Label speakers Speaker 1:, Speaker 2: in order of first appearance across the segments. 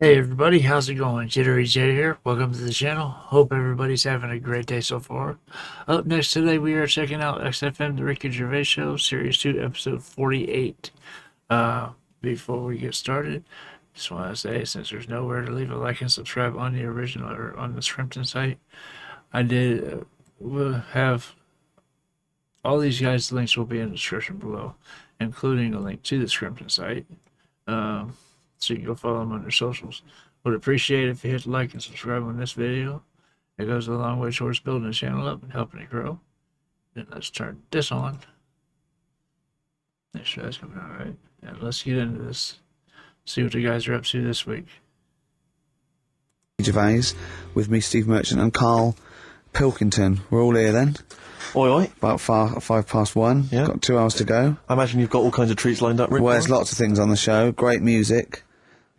Speaker 1: Hey everybody, how's it going? JitteryJay here. Welcome to the channel. Hope everybody's having a great day so far. Up next today, we are checking out XFM, The Ricky Gervais Show, Series 2, Episode 48. Before we get started, just want to say, since there's nowhere to leave a like and subscribe on the original or on the Scrimpton site, I did will have all these guys' links will be in the description below, including a link to the Scrimpton site. So you can go follow them on their socials. Would appreciate it if you hit the like and subscribe on this video. It goes a long way towards building the channel up and helping it grow. Then let's turn this on. Make sure that's coming out right. And let's get into this. See what the guys are up to this week.
Speaker 2: Gervais, with me, Steve Merchant, and Karl Pilkington. We're all here then.
Speaker 3: Oi, oi.
Speaker 2: About 1:05.
Speaker 3: Yeah.
Speaker 2: Got 2 hours to go.
Speaker 3: I imagine you've got all kinds of treats lined up, Rick.
Speaker 2: Well, there's lots of things on the show. Great music.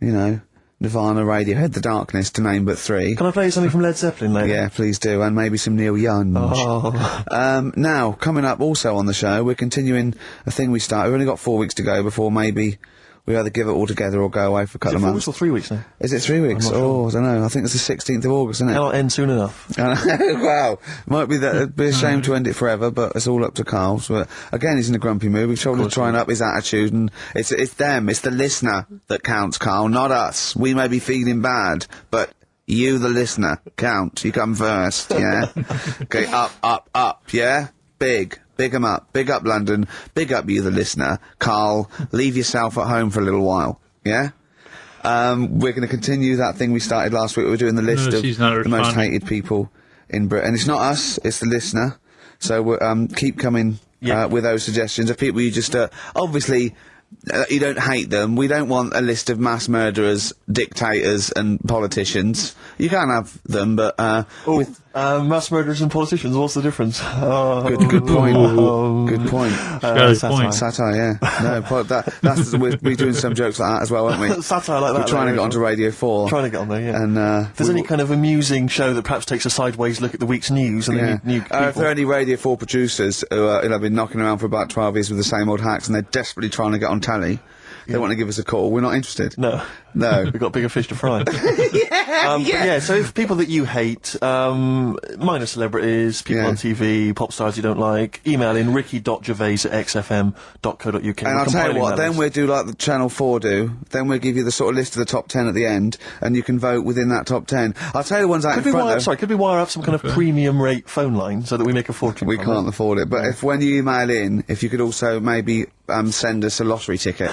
Speaker 2: You know, Nirvana, Radiohead, The Darkness, to name but 3.
Speaker 3: Can I play you something from Led Zeppelin later?
Speaker 2: Yeah, please do. And maybe some Neil Young.
Speaker 3: Oh.
Speaker 2: Now, coming up also on the show, we're continuing a thing we started. We've only got 4 weeks to go before maybe we either give it all together or go away for a couple of months.
Speaker 3: Is it 4 weeks or 3 weeks now?
Speaker 2: Is it 3 weeks?
Speaker 3: I'm not sure.
Speaker 2: I don't know. I think it's the 16th of August, isn't it?
Speaker 3: Cannot end soon enough.
Speaker 2: Wow. Might be that. It'd be a shame to end it forever, but it's all up to Karl. So, again, he's in a grumpy mood. We've told him to try and up his attitude, and it's them, it's the listener that counts, Karl, not us. We may be feeling bad, but you, the listener, count. You come first, yeah? Okay, up, yeah? Big 'em up. Big up London. Big up you, the listener. Karl, leave yourself at home for a little while, yeah? We're going to continue that thing we started last week. We're doing the list of the most hated people in Britain. It's not us, it's the listener. So we'll, keep coming with those suggestions of people you just, obviously, you don't hate them. We don't want a list of mass murderers, dictators and politicians. You can have them, but
Speaker 3: mass murderers and politicians, what's the difference?
Speaker 2: Good point. Good point.
Speaker 3: Satire.
Speaker 2: Satire, yeah. No, that's we're doing some jokes like that as well, aren't we?
Speaker 3: Satire like that.
Speaker 2: We're trying to get onto Radio 4.
Speaker 3: Trying to get on there, yeah.
Speaker 2: And
Speaker 3: if there's any kind of amusing show that perhaps takes a sideways look at the week's news and then new people.
Speaker 2: If there are any Radio 4 producers who have been knocking around for about 12 years with the same old hacks and they're desperately trying to get on telly, they want to give us a call. We're not interested.
Speaker 3: No.
Speaker 2: We've
Speaker 3: got bigger fish to fry. So if people that you hate, minor celebrities, people on TV, pop stars you don't like, email in ricky.gervais@xfm.co.uk.
Speaker 2: And I'll tell you what, then we'll do like the Channel 4 do, then we'll give you the sort of list of the top 10 at the end, and you can vote within that top 10. I'll tell you the ones out in front,
Speaker 3: could we wire up some kind of premium rate phone line so that we make a fortune?
Speaker 2: We can't afford it, but if when you email in, if you could also maybe send us a lottery ticket,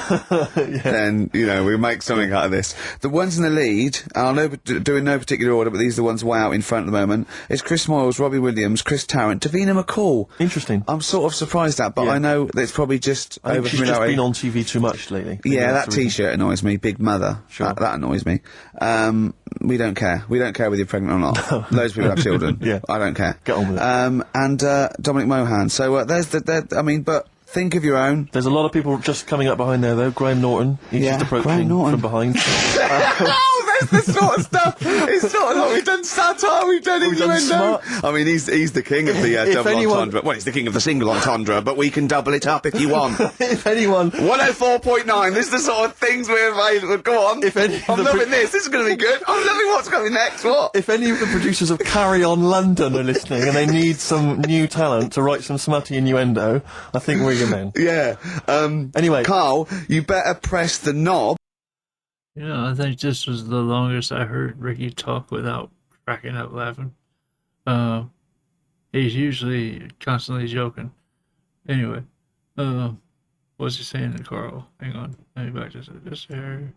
Speaker 2: then, you know, we'll make something out of this. The ones in the lead, I'll do in no particular order, but these are the ones way out in front at the moment, is Chris Moyles, Robbie Williams, Chris Tarrant, Davina McCall.
Speaker 3: Interesting.
Speaker 2: I'm sort of surprised at, but I know that it's probably just
Speaker 3: I think she's just been on TV too much lately.
Speaker 2: Yeah, that T-shirt annoys me, Big Mother.
Speaker 3: Sure.
Speaker 2: That annoys me. We don't care. We don't care whether you're pregnant or not. Loads of people have children.
Speaker 3: Yeah.
Speaker 2: I don't care.
Speaker 3: Get on with it.
Speaker 2: And Dominic Mohan. So there's but think of your own.
Speaker 3: There's a lot of people just coming up behind there, though. Graham Norton. He's just approaching from behind.
Speaker 2: Oh, that's the sort of stuff. It's sort of like we've done satire, we've done innuendo. I mean, he's the king of the double entendre. Well, he's the king of the single entendre, but we can double it up if you want.
Speaker 3: If anyone...
Speaker 2: 104.9, this is the sort of things we're available. Go on. I'm loving this. This is going to be good. I'm loving what's coming next. What?
Speaker 3: If any of the producers of Carry On London are listening and they need some new talent to write some smutty innuendo, I think we're your men.
Speaker 2: Yeah.
Speaker 3: Anyway.
Speaker 2: Karl, you better press the knob.
Speaker 1: Yeah, I think this was the longest I heard Ricky talk without cracking up laughing. He's usually constantly joking. Anyway, what's he saying to Karl? Hang on, let me back this here.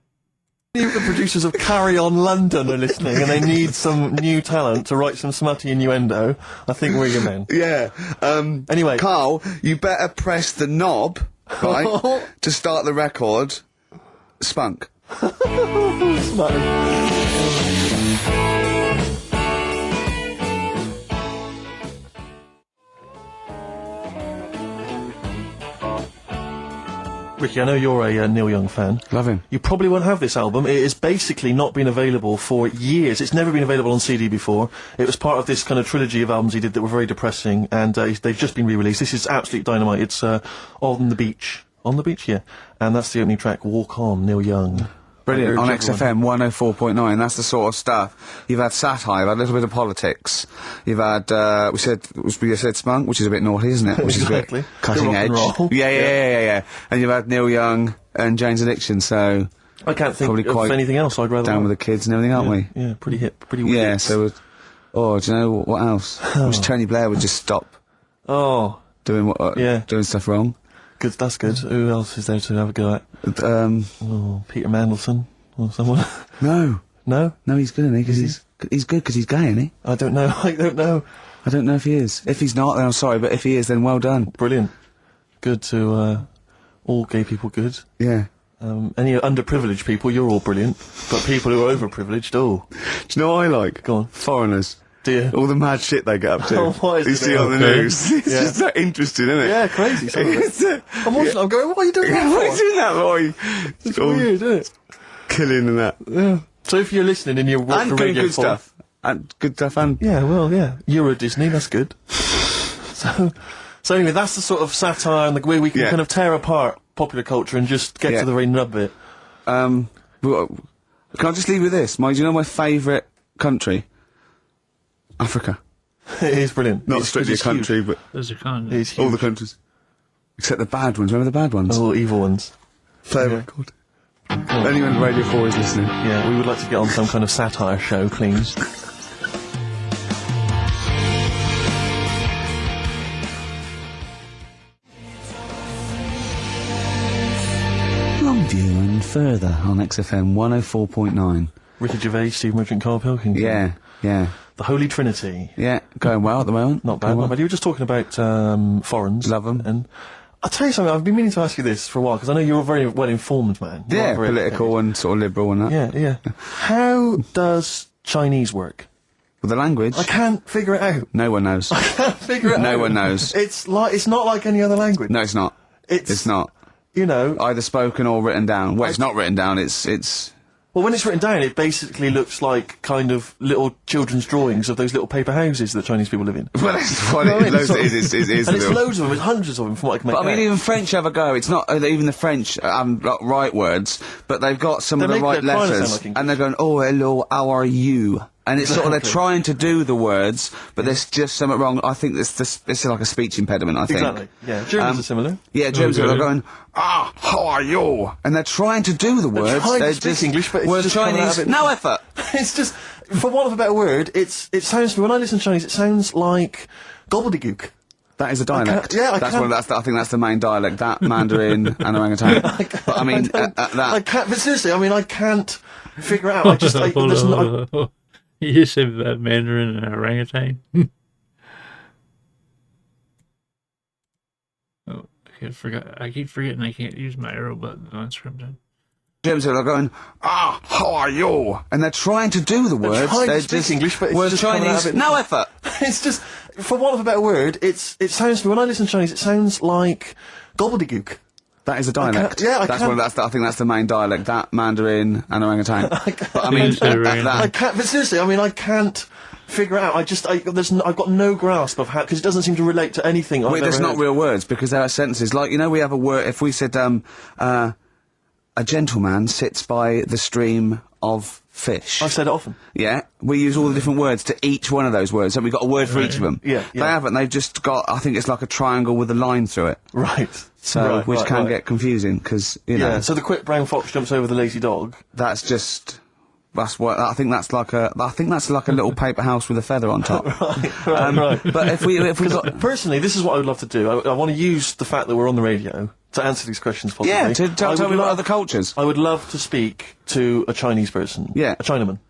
Speaker 3: Any of the producers of Carry On London are listening and they need some new talent to write some smutty innuendo, I think we're your men.
Speaker 2: Yeah.
Speaker 3: Anyway.
Speaker 2: Karl, you better press the knob, right, to start the record. Spunk.
Speaker 3: Ricky, I know you're a Neil Young fan.
Speaker 2: Love him.
Speaker 3: You probably won't have this album. It has basically not been available for years. It's never been available on CD before. It was part of this kind of trilogy of albums he did that were very depressing, and they've just been re-released. This is absolute dynamite. It's On the Beach. On the Beach, yeah. And that's the opening track, Walk On, Neil Young.
Speaker 2: Brilliant.
Speaker 3: I
Speaker 2: On
Speaker 3: urge
Speaker 2: XFM 104.9. That's the sort of stuff. You've had satire, you've had a little bit of politics. You've had, we said spunk, which is a bit naughty, isn't it? Which
Speaker 3: Exactly.
Speaker 2: is a bit cutting
Speaker 3: Rock
Speaker 2: edge.
Speaker 3: and roll.
Speaker 2: Yeah. And you've had Neil Young and Jane's Addiction, so
Speaker 3: I can't think
Speaker 2: probably
Speaker 3: of
Speaker 2: quite
Speaker 3: anything else I'd rather
Speaker 2: down
Speaker 3: like.
Speaker 2: with the kids and everything, aren't we?
Speaker 3: Yeah, pretty hip, pretty weird.
Speaker 2: Yeah, so do you know what else? I wish Tony Blair would just stop
Speaker 3: Oh,
Speaker 2: doing doing stuff wrong.
Speaker 3: good, that's good. Who else is there to have a go at? Peter Mandelson or someone?
Speaker 2: No,
Speaker 3: No?
Speaker 2: he's good, isn't he? Because he's good because he's gay, isn't he?
Speaker 3: I don't know, I don't know.
Speaker 2: I don't know if he is. If he's not, then I'm sorry, but if he is, then well done.
Speaker 3: Brilliant. Good to, all gay people good.
Speaker 2: Yeah.
Speaker 3: Any underprivileged people, you're all brilliant. But people who are overprivileged, oh.
Speaker 2: Do you know what I like?
Speaker 3: Go on.
Speaker 2: Foreigners.
Speaker 3: Dear.
Speaker 2: All the mad shit they get up to.
Speaker 3: Oh, what is
Speaker 2: you
Speaker 3: it
Speaker 2: see
Speaker 3: now?
Speaker 2: on the
Speaker 1: Okay.
Speaker 2: news. It's
Speaker 3: Yeah.
Speaker 2: just that interesting, isn't it?
Speaker 3: Yeah, crazy, some of it. I'm watching it, I'm going, what are you doing that
Speaker 2: Why are you
Speaker 3: for?
Speaker 2: doing that, boy?
Speaker 3: It's weird, isn't it?
Speaker 2: Killing and that.
Speaker 3: Yeah. So if you're listening and you work
Speaker 2: And
Speaker 3: for
Speaker 2: doing
Speaker 3: Radio
Speaker 2: good
Speaker 3: 4,
Speaker 2: stuff. And good stuff and...
Speaker 3: Yeah, well, yeah. Euro Disney, that's good. So anyway, that's the sort of satire and the way we can
Speaker 2: Yeah.
Speaker 3: kind of tear apart popular culture and just get
Speaker 2: Yeah.
Speaker 3: to the very nub bit.
Speaker 2: Can I just leave you with this? Do you know my favourite country? Africa.
Speaker 3: It is brilliant.
Speaker 2: Not
Speaker 3: It's-
Speaker 2: strictly a
Speaker 3: it's huge.
Speaker 2: country, but
Speaker 1: There's a con.
Speaker 3: It's huge.
Speaker 2: all the countries. Except the bad ones. Remember the bad ones?
Speaker 3: All evil ones.
Speaker 2: Play a
Speaker 3: yeah.
Speaker 2: record. Anyone at Radio 4 is listening.
Speaker 3: Yeah, we would like to get on some kind of satire show, please.
Speaker 2: Longview and further on XFM 104.9.
Speaker 3: Ricky Gervais, Steve Merchant, Karl Pilkington.
Speaker 2: Yeah.
Speaker 3: The Holy Trinity.
Speaker 2: Yeah, going well at the moment.
Speaker 3: Not bad,
Speaker 2: Going
Speaker 3: not
Speaker 2: well.
Speaker 3: bad. You were just talking about foreigners.
Speaker 2: Love 'em.
Speaker 3: And I'll tell you something, I've been meaning to ask you this for a while, because I know you're a very well-informed man. You
Speaker 2: Yeah,
Speaker 3: are very
Speaker 2: political and sort of liberal and that.
Speaker 3: educated. Yeah. How does Chinese work?
Speaker 2: With the language,
Speaker 3: I can't figure it out.
Speaker 2: no one knows.
Speaker 3: I can't figure it out.
Speaker 2: No one knows.
Speaker 3: It's not like any other language.
Speaker 2: No, it's not. It's not.
Speaker 3: You know,
Speaker 2: Either spoken or written down. Well, it's not written down, it's...
Speaker 3: well, when it's written down, it basically looks like kind of little children's drawings of those little paper houses that Chinese people live in.
Speaker 2: Well, that's what
Speaker 3: You know what I mean?
Speaker 2: it is. It is
Speaker 3: And it's
Speaker 2: little.
Speaker 3: loads of them, it's hundreds of them from what I can make
Speaker 2: But I mean,
Speaker 3: out.
Speaker 2: even French have a go. It's not even the French got right words, but they've got some
Speaker 3: They
Speaker 2: of the
Speaker 3: make
Speaker 2: right
Speaker 3: their trying to sound
Speaker 2: letters,
Speaker 3: like English.
Speaker 2: and they're going, "Oh, hello, how are you?" And it's sort of they're
Speaker 3: Exactly.
Speaker 2: trying to do the words, but there's just something wrong. I think it's like a speech impediment. I think.
Speaker 3: Exactly. Yeah, Germans are similar.
Speaker 2: Yeah, Germans are
Speaker 1: Okay.
Speaker 2: going, how are you? And they're trying to do the words.
Speaker 3: trying to
Speaker 2: They're
Speaker 3: speak
Speaker 2: just
Speaker 3: English, but it's
Speaker 2: whereas
Speaker 3: just coming out
Speaker 2: Chinese,
Speaker 3: of it-
Speaker 2: no effort.
Speaker 3: It's just, for want of a better word, it sounds to me, when I listen to Chinese, it sounds like gobbledygook.
Speaker 2: That is a dialect.
Speaker 3: I
Speaker 2: that's
Speaker 3: can't-
Speaker 2: I think that's the main dialect. That Mandarin and orangutan. But I mean,
Speaker 3: I
Speaker 2: that.
Speaker 3: can't, but seriously, I mean, I can't figure it out. I just, there's no,
Speaker 1: You said that Mandarin and orangutan. Oh, I keep forgetting I can't use my arrow button on Scrimton.
Speaker 2: Germans are going, how are you? And they're trying to do the words.
Speaker 3: trying to
Speaker 2: They're
Speaker 3: speak
Speaker 2: just
Speaker 3: English, but it's
Speaker 2: whereas
Speaker 3: just coming out
Speaker 2: Chinese,
Speaker 3: of it-
Speaker 2: no effort.
Speaker 3: it's just, for want of a better word, it sounds to me, when I listen to Chinese, it sounds like gobbledygook.
Speaker 2: That is a dialect.
Speaker 3: I
Speaker 2: that's
Speaker 3: can't-
Speaker 2: I think that's the main dialect. That Mandarin and orangutan. But I mean,
Speaker 1: You said orangutan.
Speaker 3: I can't, but seriously, I mean, I can't figure it out. I've got no grasp of how, because it doesn't seem to relate to anything I've
Speaker 2: Wait,
Speaker 3: ever
Speaker 2: there's not
Speaker 3: heard.
Speaker 2: real words because there are sentences. Like, we have a word, if we said, a gentleman sits by the stream of fish.
Speaker 3: I've said it often.
Speaker 2: Yeah, we use all the different words to each one of those words, and we've got a word for each of them.
Speaker 3: Yeah,
Speaker 2: They
Speaker 3: yeah.
Speaker 2: haven't, they've just got, I think it's like a triangle with a line through it.
Speaker 3: Right.
Speaker 2: So,
Speaker 3: Right,
Speaker 2: which
Speaker 3: right,
Speaker 2: can
Speaker 3: right.
Speaker 2: get confusing, because,
Speaker 3: Yeah, so the quick brown fox jumps over the lazy dog.
Speaker 2: that's just, that's what, I think that's like a little paper house with a feather on top.
Speaker 3: Right.
Speaker 2: But if we got,
Speaker 3: Personally, this is what I would love to do. I want to use the fact that we're on the radio to answer these questions possibly.
Speaker 2: yeah, to
Speaker 3: I
Speaker 2: tell
Speaker 3: would
Speaker 2: me about
Speaker 3: love-
Speaker 2: other cultures.
Speaker 3: I would love to speak to a Chinese person.
Speaker 2: Yeah.
Speaker 3: A Chinaman.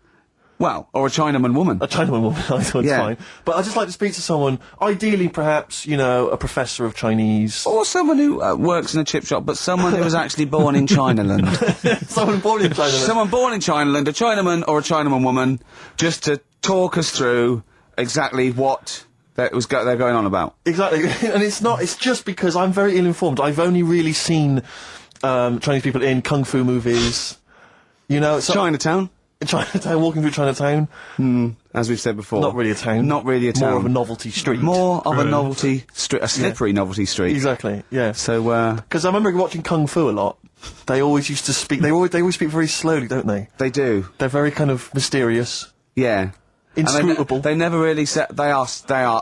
Speaker 2: Well, or a Chinaman woman.
Speaker 3: A Chinaman woman, I thought it's
Speaker 2: Yeah.
Speaker 3: fine. But I'd just like to speak to someone, ideally perhaps, a professor of Chinese.
Speaker 2: Or someone who works in a chip shop, but someone who was actually born in Chinaland.
Speaker 3: Someone born in China.
Speaker 2: Someone born in Chinaland, a Chinaman or a Chinaman woman, just to talk us through exactly what they're going on about.
Speaker 3: Exactly. And it's just because I'm very ill-informed. I've only really seen Chinese people in kung fu movies. So
Speaker 2: Chinatown.
Speaker 3: Chinatown, walking through Chinatown.
Speaker 2: As we've said before.
Speaker 3: Not really a town.
Speaker 2: Not really a town.
Speaker 3: More of a novelty street.
Speaker 2: More of a novelty street, a slippery novelty street.
Speaker 3: Exactly, yeah.
Speaker 2: So,
Speaker 3: because I remember watching Kung Fu a lot. They always used to speak, they always speak very slowly, don't they?
Speaker 2: they do.
Speaker 3: They're very kind of mysterious,
Speaker 2: Yeah.
Speaker 3: inscrutable.
Speaker 2: And they never really they are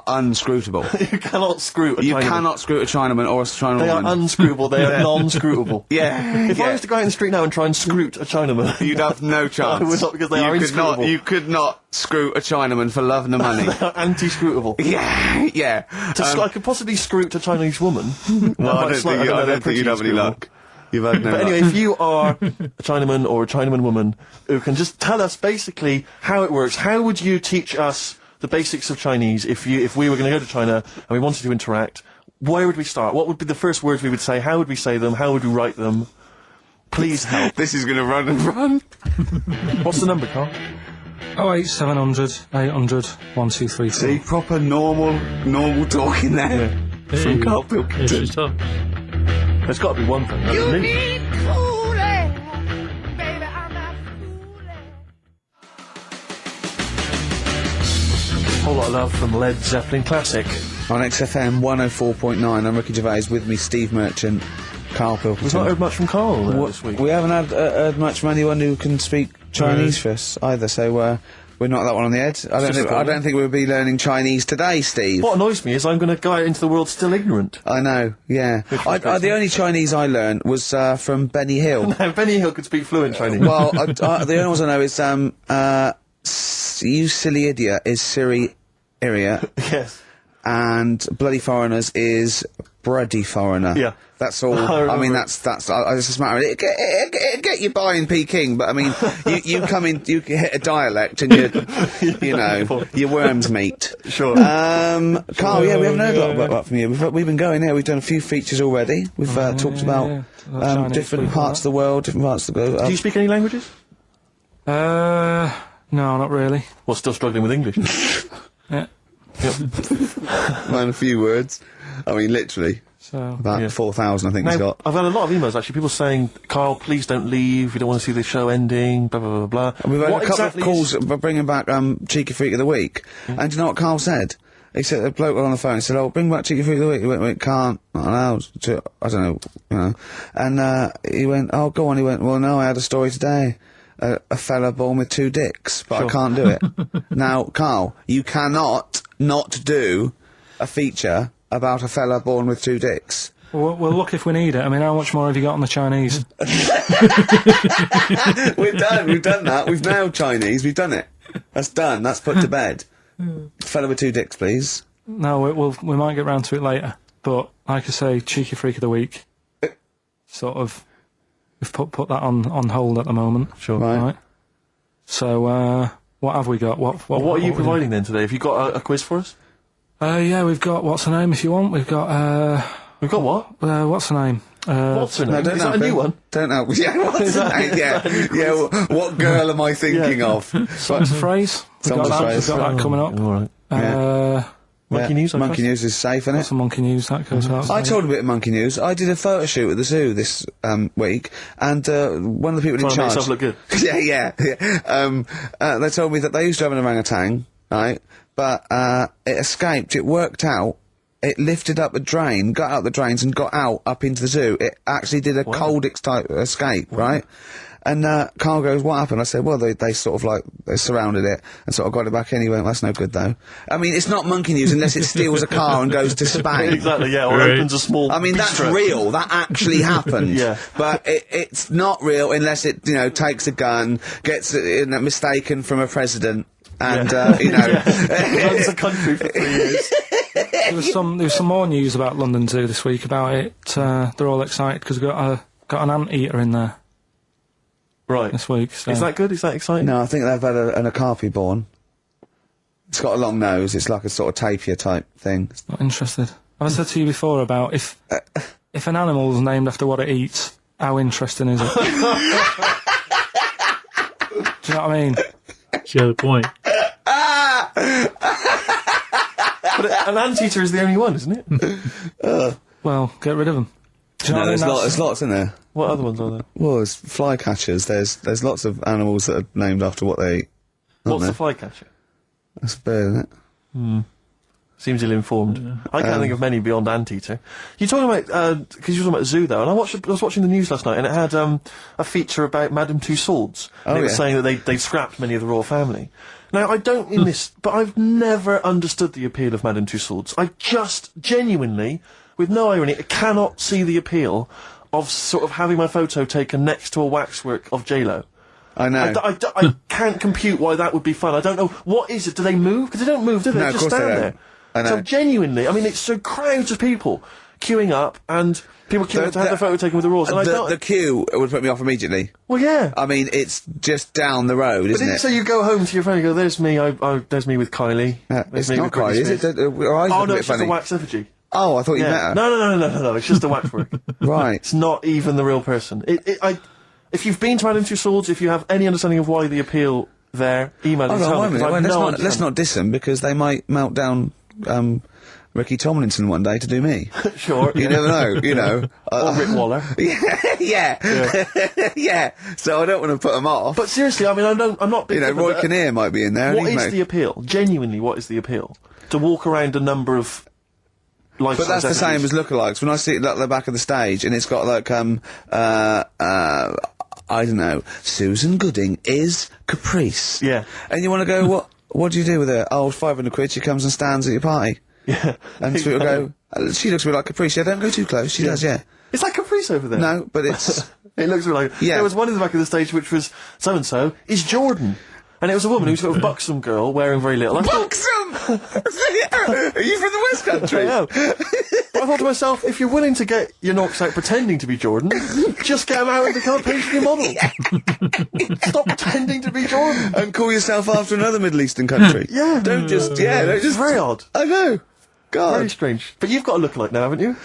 Speaker 2: unscrutable.
Speaker 3: You cannot screw a
Speaker 2: You
Speaker 3: Chinaman.
Speaker 2: cannot screw a Chinaman or a Chinaman.
Speaker 3: They are unscrutable, they are non-scrutable.
Speaker 2: Yeah.
Speaker 3: If I
Speaker 2: yeah.
Speaker 3: was to go out in the street now and try and scroot a Chinaman,
Speaker 2: You'd have no chance.
Speaker 3: I would not, because they are inscrutable.
Speaker 2: You could not screw a Chinaman for love nor money.
Speaker 3: They are anti-scrutable.
Speaker 2: Yeah, yeah.
Speaker 3: I could possibly scroot a Chinese woman.
Speaker 2: Well, I don't think you'd have any luck. You've had no
Speaker 3: But anyway,
Speaker 2: luck.
Speaker 3: if you are a Chinaman or a Chinaman woman who can just tell us basically how it works, how would you teach us the basics of Chinese if we were going to go to China and we wanted to interact? Where would we start? What would be the first words we would say? How would we say them? How would we write them? Please help.
Speaker 2: This is going to run and run.
Speaker 3: What's the number, Carl?
Speaker 4: 08700 800 1234.
Speaker 2: See, proper normal talking there. From Karl Pilkington.
Speaker 1: It's just tough.
Speaker 3: There's got to be one thing, hasn't there? Whole lot of love from Led Zeppelin classic.
Speaker 2: On XFM 104.9, I'm Ricky Gervais, with me Steve Merchant, Karl Pilkington.
Speaker 3: We've not heard much from Carl this week.
Speaker 2: We haven't heard much from anyone who can speak Chinese for us either, so we're not that one on the edge. I don't think we'll be learning Chinese today, Steve.
Speaker 3: What annoys me is I'm going to go out into the world still ignorant.
Speaker 2: I know, yeah. The only Chinese I learned was from Benny Hill.
Speaker 3: Now, Benny Hill could speak fluent Chinese.
Speaker 2: Well, the only ones I know is you silly idiot is Siri Iria,
Speaker 3: Yes.
Speaker 2: and bloody foreigners is bloody foreigner.
Speaker 3: Yeah.
Speaker 2: That's all. I mean, that's it's just a matter of it get you by in Peking, but I mean, you come in, you hit a dialect, and you know, your worms meat.
Speaker 3: Sure.
Speaker 2: Carl, yeah, we haven't heard a lot about from you. We've been going here. We've done a few features already. We've talked about different parts of the world, different parts of the globe.
Speaker 3: Do you speak any languages?
Speaker 4: No, not really.
Speaker 3: Well, still struggling with English.
Speaker 4: Yeah.
Speaker 2: Man, a few words. I mean, literally.
Speaker 4: So
Speaker 2: About 4,000, I think he's
Speaker 3: Now,
Speaker 2: got.
Speaker 3: I've had a lot of emails, actually, people saying, Carl, please don't leave, we don't want to see the show ending, blah, blah, blah, blah.
Speaker 2: And we've had
Speaker 3: What
Speaker 2: a couple
Speaker 3: exactly
Speaker 2: of calls bringing back Cheeky Freak of the Week. And do you know what Carl said? He said, the bloke on the phone, he said, oh, bring back Cheeky Freak of the Week. He went, can't, not allowed. I don't know, you know. And he went, oh, go on. He went, well, no, I had a story today. A fella born with 2 dicks, but I can't do it. Now, Carl, you cannot not do a feature about a fella born with 2 dicks.
Speaker 4: we'll look if we need it. I mean, how much more have you got on the Chinese?
Speaker 2: We've done that. We've nailed Chinese. We've done it. That's done. That's put to bed. Fella with 2 dicks, please.
Speaker 4: No, we might get round to it later. But like I say, Cheeky Freak of the Week. Sort of, we've put that on hold at the moment.
Speaker 3: Sure.
Speaker 2: Right.
Speaker 4: So what have we got? What
Speaker 3: Are you providing then today? Have you got a quiz for us?
Speaker 4: Yeah, we've got what's her name if you want. We've got
Speaker 3: We've got what?
Speaker 4: what's her name?
Speaker 3: What's her name?
Speaker 2: don't
Speaker 3: Is that a
Speaker 2: know,
Speaker 3: new
Speaker 2: Bill.
Speaker 3: one?
Speaker 2: Don't know. Yeah, what's the name? Yeah. What girl am I thinking of?
Speaker 4: What's the phrase? We've
Speaker 2: Someone's
Speaker 4: got that.
Speaker 2: phrase.
Speaker 4: We've got that coming up.
Speaker 3: All right. Monkey News, I
Speaker 2: Monkey
Speaker 3: guess?
Speaker 2: News is safe, isn't it?
Speaker 4: Some monkey news that goes out.
Speaker 2: I told a bit of Monkey News. I did a photo shoot at the zoo this week, and one of the people in
Speaker 3: Trying to
Speaker 2: charge.
Speaker 3: make yourself look good.
Speaker 2: yeah. They told me that they used to have an orangutan, right? But it escaped. It worked out. It lifted up a drain, got out the drains, and got out up into the zoo. It actually did a cold type escape, right? And Carl goes, what happened? I said, well, they sort of like, they surrounded it and sort of got it back in. He went, that's no good though. I mean, it's not Monkey News unless it steals a car and goes to Spain.
Speaker 3: Exactly, yeah, or
Speaker 1: Right.
Speaker 3: opens a small
Speaker 2: I mean, that's
Speaker 3: bistro.
Speaker 2: real. That actually happened.
Speaker 3: Yeah.
Speaker 2: But it's not real unless it, you know, takes a gun, gets mistaken from a president, and, you know.
Speaker 3: Runs the country for 3 years.
Speaker 4: There was some more news about London Zoo this week about it. They're all excited because we've got an anteater in there
Speaker 3: Right.
Speaker 4: this week. So.
Speaker 3: Is that good? Is that exciting?
Speaker 2: No, I think they've had an okapi born. It's got a long nose. It's like a sort of tapir type thing.
Speaker 4: Not interested. I've said to you before about if an animal's named after what it eats, how interesting is it? Do you know what I mean?
Speaker 1: That's the other point.
Speaker 3: But an anteater is the only one, isn't it?
Speaker 4: Well, get rid of them. Do you know
Speaker 2: No,
Speaker 4: what I mean?
Speaker 2: there's lots in there.
Speaker 3: What other ones are there?
Speaker 2: Well, there's flycatchers. There's lots of animals that are named after what they eat.
Speaker 3: What's
Speaker 2: there?
Speaker 3: the flycatcher?
Speaker 2: That's a bird, isn't it?
Speaker 3: Seems ill-informed. I can't think of many beyond anteater. You're talking about, because you were talking about zoo though, and I was watching the news last night, and it had a feature about Madame Tussauds. And it was saying that they'd scrapped many of the royal family. Now, I don't in this, but I've never understood the appeal of Madame Tussauds. I just genuinely, with no irony, I cannot see the appeal of sort of having my photo taken next to a waxwork of J-Lo.
Speaker 2: I know.
Speaker 3: I can't compute why that would be fun. I don't know. What is it? Do they move? Because they don't move, do they?
Speaker 2: No,
Speaker 3: They
Speaker 2: of
Speaker 3: just
Speaker 2: course they
Speaker 3: stand
Speaker 2: don't.
Speaker 3: there.
Speaker 2: I know.
Speaker 3: So genuinely, I mean, it's so crowds of people queuing up and people queuing up to have their photo taken with the royals. And I don't...
Speaker 2: The queue would put me off immediately.
Speaker 3: Well, yeah.
Speaker 2: I mean, it's just down the road, isn't it?
Speaker 3: So you go home to your friend and go, there's me, there's me with Kylie.
Speaker 2: It's
Speaker 3: me
Speaker 2: not
Speaker 3: with
Speaker 2: Kylie,
Speaker 3: Britney
Speaker 2: is it?
Speaker 3: Spears.
Speaker 2: Her eyes
Speaker 3: Oh,
Speaker 2: look
Speaker 3: no,
Speaker 2: a bit
Speaker 3: it's just
Speaker 2: funny.
Speaker 3: a wax effigy.
Speaker 2: Oh, I thought you met
Speaker 3: Yeah.
Speaker 2: her.
Speaker 3: No, it's just a waxwork.
Speaker 2: Right.
Speaker 3: It's not even the real person. If you've been to Madame Tussauds, if you have any understanding of why the appeal there, email
Speaker 2: Hold
Speaker 3: and
Speaker 2: on,
Speaker 3: tell
Speaker 2: wait a
Speaker 3: me, 'cause
Speaker 2: minute.
Speaker 3: I've no
Speaker 2: Let's not diss them, because they might melt down Ricky Tomlinson one day to do me.
Speaker 3: Sure.
Speaker 2: You never know, you know.
Speaker 3: Or Rick Waller.
Speaker 2: Yeah. So I don't want to put them off.
Speaker 3: But seriously, I mean, I'm not being...
Speaker 2: You know, Roy Kinnear might be in there.
Speaker 3: What is the appeal? Genuinely, what is the appeal? To walk around a number of life-size
Speaker 2: But that's the same
Speaker 3: effigies.
Speaker 2: as lookalikes. When I see it at the back of the stage, and it's got like I don't know, Susan Gooding is Caprice.
Speaker 3: Yeah.
Speaker 2: And you want to go, what do you do with her? Oh, 500 quid, she comes and stands at your party.
Speaker 3: Yeah.
Speaker 2: And people go, she looks a bit like Caprice. Yeah, don't go too close. She does, yeah.
Speaker 3: Is that Caprice over there?
Speaker 2: No, but it's...
Speaker 3: It looks like...
Speaker 2: Yeah.
Speaker 3: There was one in the back of the stage which was so-and-so is Jordan. And it was a woman who was sort of buxom girl wearing very little. I thought,
Speaker 2: Buxom! Are you from the West Country?
Speaker 3: I am. But I thought to myself, if you're willing to get your knocks out pretending to be Jordan, just get him out and become a pastry model. Stop pretending to be Jordan.
Speaker 2: And call yourself after another Middle Eastern country.
Speaker 3: Yeah.
Speaker 2: Don't just... Yeah, don't
Speaker 3: It's
Speaker 2: just...
Speaker 3: very odd.
Speaker 2: I know. God.
Speaker 3: Very strange. But you've got a lookalike now, haven't you?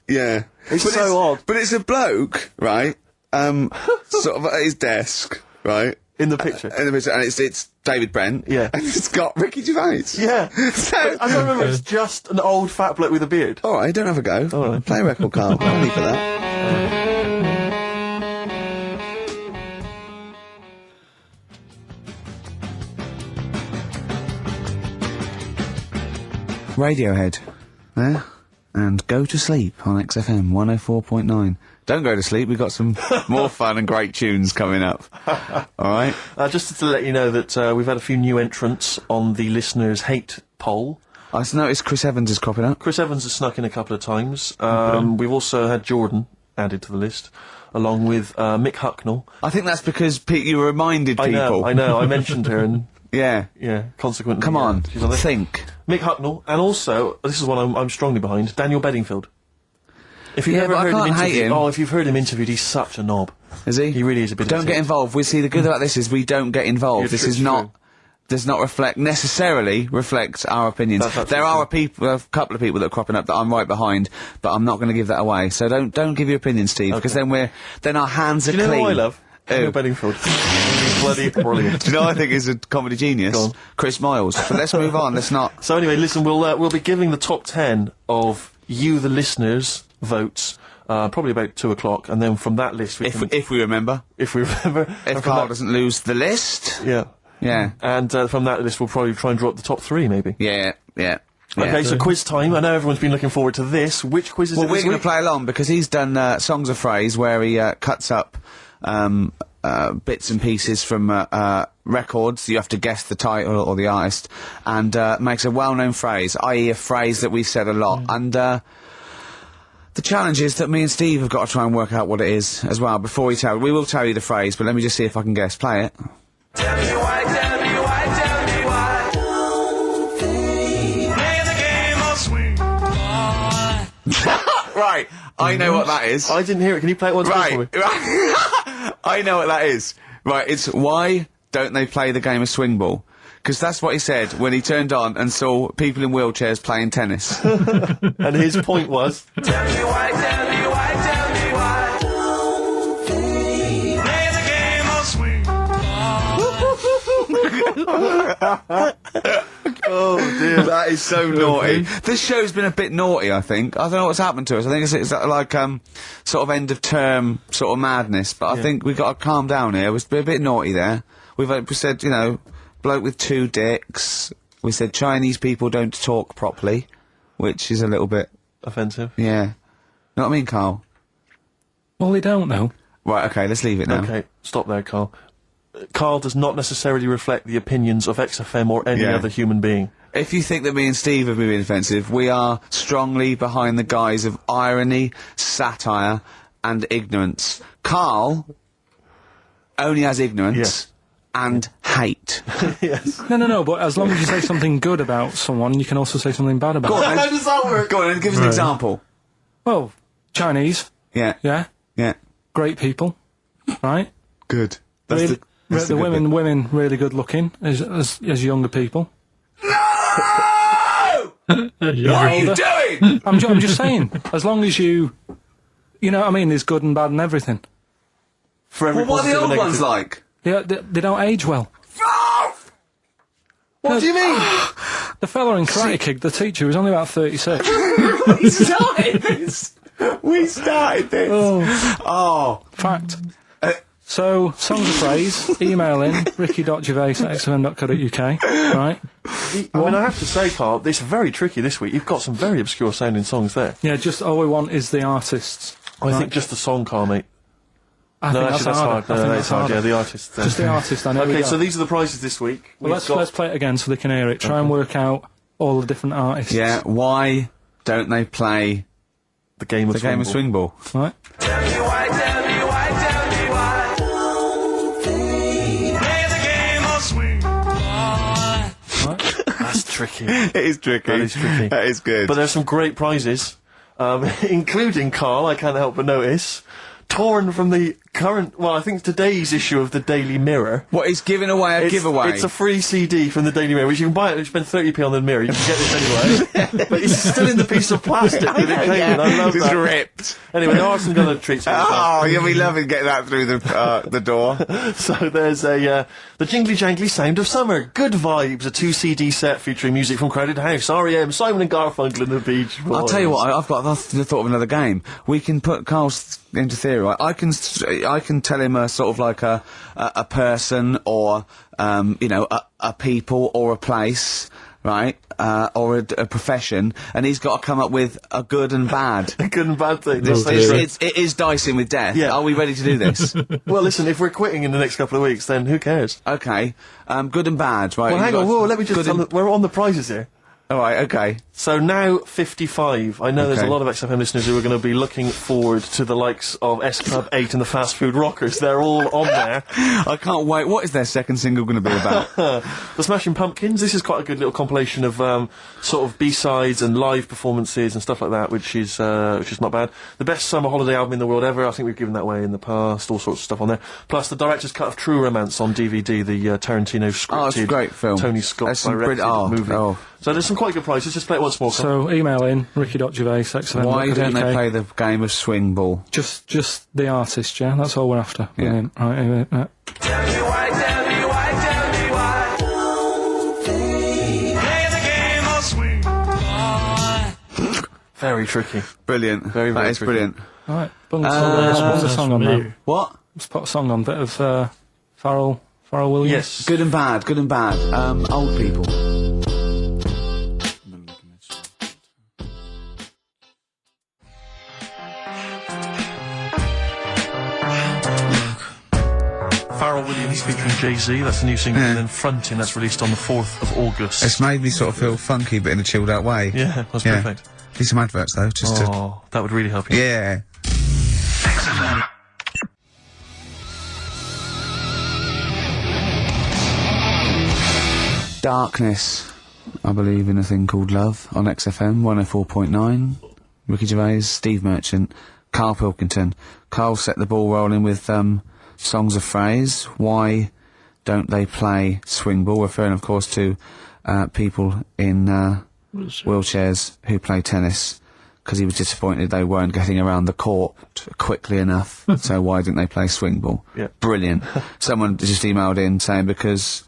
Speaker 2: Yeah.
Speaker 3: It's so odd.
Speaker 2: But it's a bloke, right? Sort of at his desk, right?
Speaker 3: In the picture.
Speaker 2: In the picture, and it's David Brent.
Speaker 3: Yeah.
Speaker 2: And it's got Ricky Gervais.
Speaker 3: Yeah.
Speaker 2: So,
Speaker 3: I don't remember, it's just an old fat bloke with a beard.
Speaker 2: all right, don't have a go.
Speaker 3: All right.
Speaker 2: Play a record, Carl. I'll leave for that. Radiohead, there, and Go to Sleep on XFM 104.9. Don't go to sleep, we've got some more fun and great tunes coming up. Alright?
Speaker 3: Just to let you know that we've had a few new entrants on the listeners' hate poll.
Speaker 2: I just noticed Chris Evans is cropping up.
Speaker 3: Chris Evans has snuck in a couple of times. We've also had Jordan added to the list, along with Mick Hucknall.
Speaker 2: I think that's because you reminded people.
Speaker 3: I know, I mentioned her and...
Speaker 2: Yeah.
Speaker 3: Yeah, consequently...
Speaker 2: Come on,
Speaker 3: she's on there.
Speaker 2: think.
Speaker 3: Mick Hucknall, and also, this is one I'm strongly behind, Daniel Bedingfield. If you've
Speaker 2: Yeah,
Speaker 3: ever
Speaker 2: but I
Speaker 3: heard him
Speaker 2: can't hate
Speaker 3: interviewed...
Speaker 2: him.
Speaker 3: Oh, if you've heard him interviewed, he's such a knob.
Speaker 2: Is he?
Speaker 3: He really is a bit of
Speaker 2: Don't
Speaker 3: a
Speaker 2: get
Speaker 3: tit.
Speaker 2: involved. We see the good about this is we don't get involved.
Speaker 3: Yeah,
Speaker 2: This
Speaker 3: true,
Speaker 2: is
Speaker 3: true.
Speaker 2: not... does not necessarily reflect our opinions.
Speaker 3: That's
Speaker 2: There
Speaker 3: absolutely
Speaker 2: are a couple of people that are cropping up that I'm right behind, but I'm not going to give that away. So don't give your opinion, Steve, because then our hands are
Speaker 3: Do you know
Speaker 2: clean.
Speaker 3: who I love?
Speaker 2: Who?
Speaker 3: Daniel Bedingfield. He's bloody brilliant.
Speaker 2: Do you know I think is a comedy genius?
Speaker 3: Go on.
Speaker 2: Chris Miles. But let's move on. Let's not.
Speaker 3: So anyway, listen, we'll be giving the top 10 of you, the listeners, votes, probably about 2 o'clock, and then from that list,
Speaker 2: If we remember.
Speaker 3: if we remember...
Speaker 2: If
Speaker 3: and from
Speaker 2: Carl
Speaker 3: that-
Speaker 2: doesn't lose the list.
Speaker 3: Yeah.
Speaker 2: Yeah.
Speaker 3: And from that list, we'll probably try and draw up the top 3, maybe.
Speaker 2: Yeah.
Speaker 3: Okay, so quiz time. I know everyone's been looking forward to this. Which quiz is
Speaker 2: Well,
Speaker 3: it
Speaker 2: we're
Speaker 3: this
Speaker 2: going to
Speaker 3: week?
Speaker 2: play along because he's done Songs of Phrase where he cuts up bits and pieces from records. You have to guess the title or the artist, and makes a well-known phrase, i.e. a phrase that we've said a lot. And the challenge is that me and Steve have got to try and work out what it is as well before we will tell you the phrase, but let me just see if I can guess. Play it.
Speaker 5: Tell me why, tell me why, tell me why. Play the game of swing.
Speaker 2: Right, I know what that is.
Speaker 3: I didn't hear it. Can you play it once more for me?
Speaker 2: Right. I know what that is. Right, it's why don't they play the game of swing ball? Because that's what he said when he turned on and saw people in wheelchairs playing tennis.
Speaker 3: And his point was...
Speaker 5: Tell me why, tell me why, tell me why. Play the game of swing.
Speaker 3: Oh dear.
Speaker 2: That is so naughty. This show's been a bit naughty, I think. I don't know what's happened to us. I think it's like, sort of end of term sort of madness, but I think we've got to calm down here. We've been a bit naughty there. We said, you know, bloke with two dicks. We said Chinese people don't talk properly, which is a little bit...
Speaker 3: Offensive.
Speaker 2: Yeah. Know what I mean, Carl?
Speaker 4: Well, they don't know.
Speaker 2: Right, okay, let's leave it now.
Speaker 3: Okay, stop there, Carl. Carl does not necessarily reflect the opinions of XFM or any other human being.
Speaker 2: If you think that me and Steve have been being offensive, we are strongly behind the guise of irony, satire, and ignorance. Carl only has ignorance and hate.
Speaker 3: Yes.
Speaker 4: No, but as long as you say something good about someone, you can also say something bad about them.
Speaker 3: How does that work?
Speaker 2: Go on, give us an example.
Speaker 4: Well, Chinese,
Speaker 2: Yeah.
Speaker 4: yeah,
Speaker 2: Yeah.
Speaker 4: great people, right?
Speaker 2: Good.
Speaker 4: Really,
Speaker 2: that's
Speaker 4: the
Speaker 2: good bit.
Speaker 4: women really good looking as younger people.
Speaker 2: No! What are you doing?
Speaker 4: I'm just saying, as long as you know what I mean, there's good and bad and everything.
Speaker 3: For every
Speaker 2: Well, what are the
Speaker 3: positive
Speaker 2: old
Speaker 3: and
Speaker 2: ones
Speaker 3: negative.
Speaker 2: like?
Speaker 4: They don't age well.
Speaker 3: What do you mean?
Speaker 4: The fella in Karate Kid, the teacher, was only about 36.
Speaker 2: We started this. We started this. Oh.
Speaker 4: Fact. So, songs of praise, email in, ricky.gervais@xfm.co.uk, right?
Speaker 3: I mean, I have to say, Carl, it's very tricky this week. You've got some very obscure sounding songs there.
Speaker 4: Yeah, just all we want is the artists.
Speaker 3: I think just the song, Carl, mate.
Speaker 4: I think that's
Speaker 3: hard.
Speaker 4: harder. I
Speaker 3: No,
Speaker 4: think
Speaker 3: that's
Speaker 4: that's
Speaker 3: hard.
Speaker 4: harder.
Speaker 3: Yeah, the artist.
Speaker 4: Just the artist, I know.
Speaker 3: Okay, so these are the prizes this week.
Speaker 4: Well, let's play it again so they can hear it. Try and work out all the different artists.
Speaker 2: Yeah, why don't they play
Speaker 3: the game of
Speaker 2: the game of swing ball?
Speaker 4: Right?
Speaker 5: Tell me why, tell me why, tell me why. Play the game of swing.
Speaker 3: That's tricky.
Speaker 2: It is tricky.
Speaker 3: That is tricky.
Speaker 2: That is good.
Speaker 3: But there's some great prizes, including, Carl, I can't help but notice, torn from the current, well, I think today's issue of the Daily Mirror.
Speaker 2: What, he's giving away a giveaway?
Speaker 3: It's a free CD from the Daily Mirror, which you can buy it, you spend 30p on the Mirror, you can get this anyway. But it's still in the piece of plastic that it came in, I love
Speaker 2: It's
Speaker 3: that.
Speaker 2: ripped.
Speaker 3: Anyway, there are some other treats for yourself.
Speaker 2: Oh, you'll be loving getting that through the door.
Speaker 3: So there's the Jingly Jangly Sound of Summer, Good Vibes, a 2 CD set featuring music from Crowded House, R.E.M., Simon and Garfunkel and the Beach Boys.
Speaker 2: I'll tell you what, I've got the thought of another game. We can put Carl's into theory, right? I can tell him a sort of like a person or, you know, a people or a place, right? Or a profession, and he's got to come up with a good and bad.
Speaker 3: A good and bad thing.
Speaker 2: It is dicing with death.
Speaker 3: Yeah.
Speaker 2: Are we ready to do this?
Speaker 3: Well, listen, if we're quitting in the next couple of weeks, then who cares?
Speaker 2: Okay. Good and bad, right?
Speaker 3: Well, hang on, whoa, let me just
Speaker 2: good
Speaker 3: tell
Speaker 2: and-
Speaker 3: we're on the prizes here.
Speaker 2: All right, okay.
Speaker 3: So now 55. I know there's a
Speaker 2: Okay.
Speaker 3: lot of XFM listeners who are going to be looking forward to the likes of S Club 8 and the Fast Food Rockers. They're all on there.
Speaker 2: I can't wait. What is their second single going to be about?
Speaker 3: The Smashing Pumpkins. This is quite a good little compilation of sort of B-sides and live performances and stuff like that, which is not bad. The best summer holiday album in the world ever. I think we've given that away in the past. All sorts of stuff on there. Plus the director's cut of True Romance on DVD, the Tarantino scripted
Speaker 2: Oh, it's a great film.
Speaker 3: Tony Scott
Speaker 2: That's some
Speaker 3: directed
Speaker 2: brilliant-
Speaker 3: movie.
Speaker 2: oh.
Speaker 3: So there's some quite good prizes. Just play it once more. Carl.
Speaker 4: So email in, ricky.gervais@xfm.co.uk.
Speaker 2: Why don't they play the game of swing ball?
Speaker 4: Just the artist, yeah? That's all we're after.
Speaker 2: Yeah.
Speaker 4: Brilliant. Right,
Speaker 5: Tell me why, tell me why, tell me why. Play the game of swing.
Speaker 3: Very tricky.
Speaker 2: Brilliant.
Speaker 3: Very, very
Speaker 2: That is
Speaker 3: tricky.
Speaker 2: brilliant.
Speaker 4: Right, bung the song on now.
Speaker 2: What?
Speaker 4: Let's put a song on, bit of Pharrell Williams.
Speaker 3: Yes.
Speaker 2: Good and bad. Good and bad. Old people.
Speaker 3: Pharrell Williams featuring Jay-Z, that's a new single, and then Frontin', that's released on the 4th of August.
Speaker 2: It's made me sort of feel funky, but in a chilled out way.
Speaker 3: Yeah, that's
Speaker 2: Yeah.
Speaker 3: perfect.
Speaker 2: Need some adverts though, just to.
Speaker 3: Oh, that would really help you.
Speaker 2: Yeah. Darkness. I believe in a thing called love on XFM 104.9. Ricky Gervais, Steve Merchant, Karl Pilkington. Carl set the ball rolling with songs of phrase. Why don't they play swing ball? Referring, of course, to people in wheelchairs who play tennis, because he was disappointed they weren't getting around the court quickly enough. So why didn't they play swing ball?
Speaker 3: Yeah.
Speaker 2: Brilliant. Someone just emailed in saying because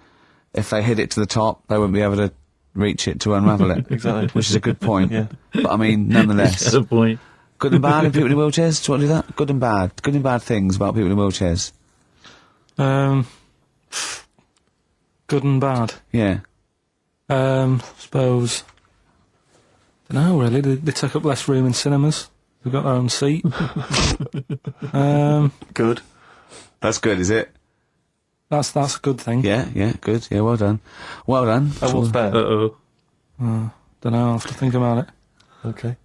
Speaker 2: if they hit it to the top, they wouldn't be able to reach it to unravel it.
Speaker 3: Exactly.
Speaker 2: Which is a good point.
Speaker 3: Yeah.
Speaker 2: But I mean, nonetheless.
Speaker 1: That's a point.
Speaker 2: Good and bad in people in wheelchairs? Do you want to do that? Good and bad. Good and bad things about people in wheelchairs.
Speaker 4: Good and bad.
Speaker 2: Yeah.
Speaker 4: Suppose. Don't know really. They take up less room in cinemas. They've got their own seat.
Speaker 3: Good.
Speaker 2: That's good, is it?
Speaker 4: That's a good thing.
Speaker 2: Yeah, good. Yeah, well done. Well done.
Speaker 3: And what's bad?
Speaker 1: Uh-oh.
Speaker 4: Don't know. I'll have to think about it.
Speaker 3: Okay.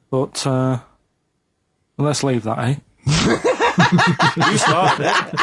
Speaker 4: But well, let's leave that, eh?
Speaker 3: You started it.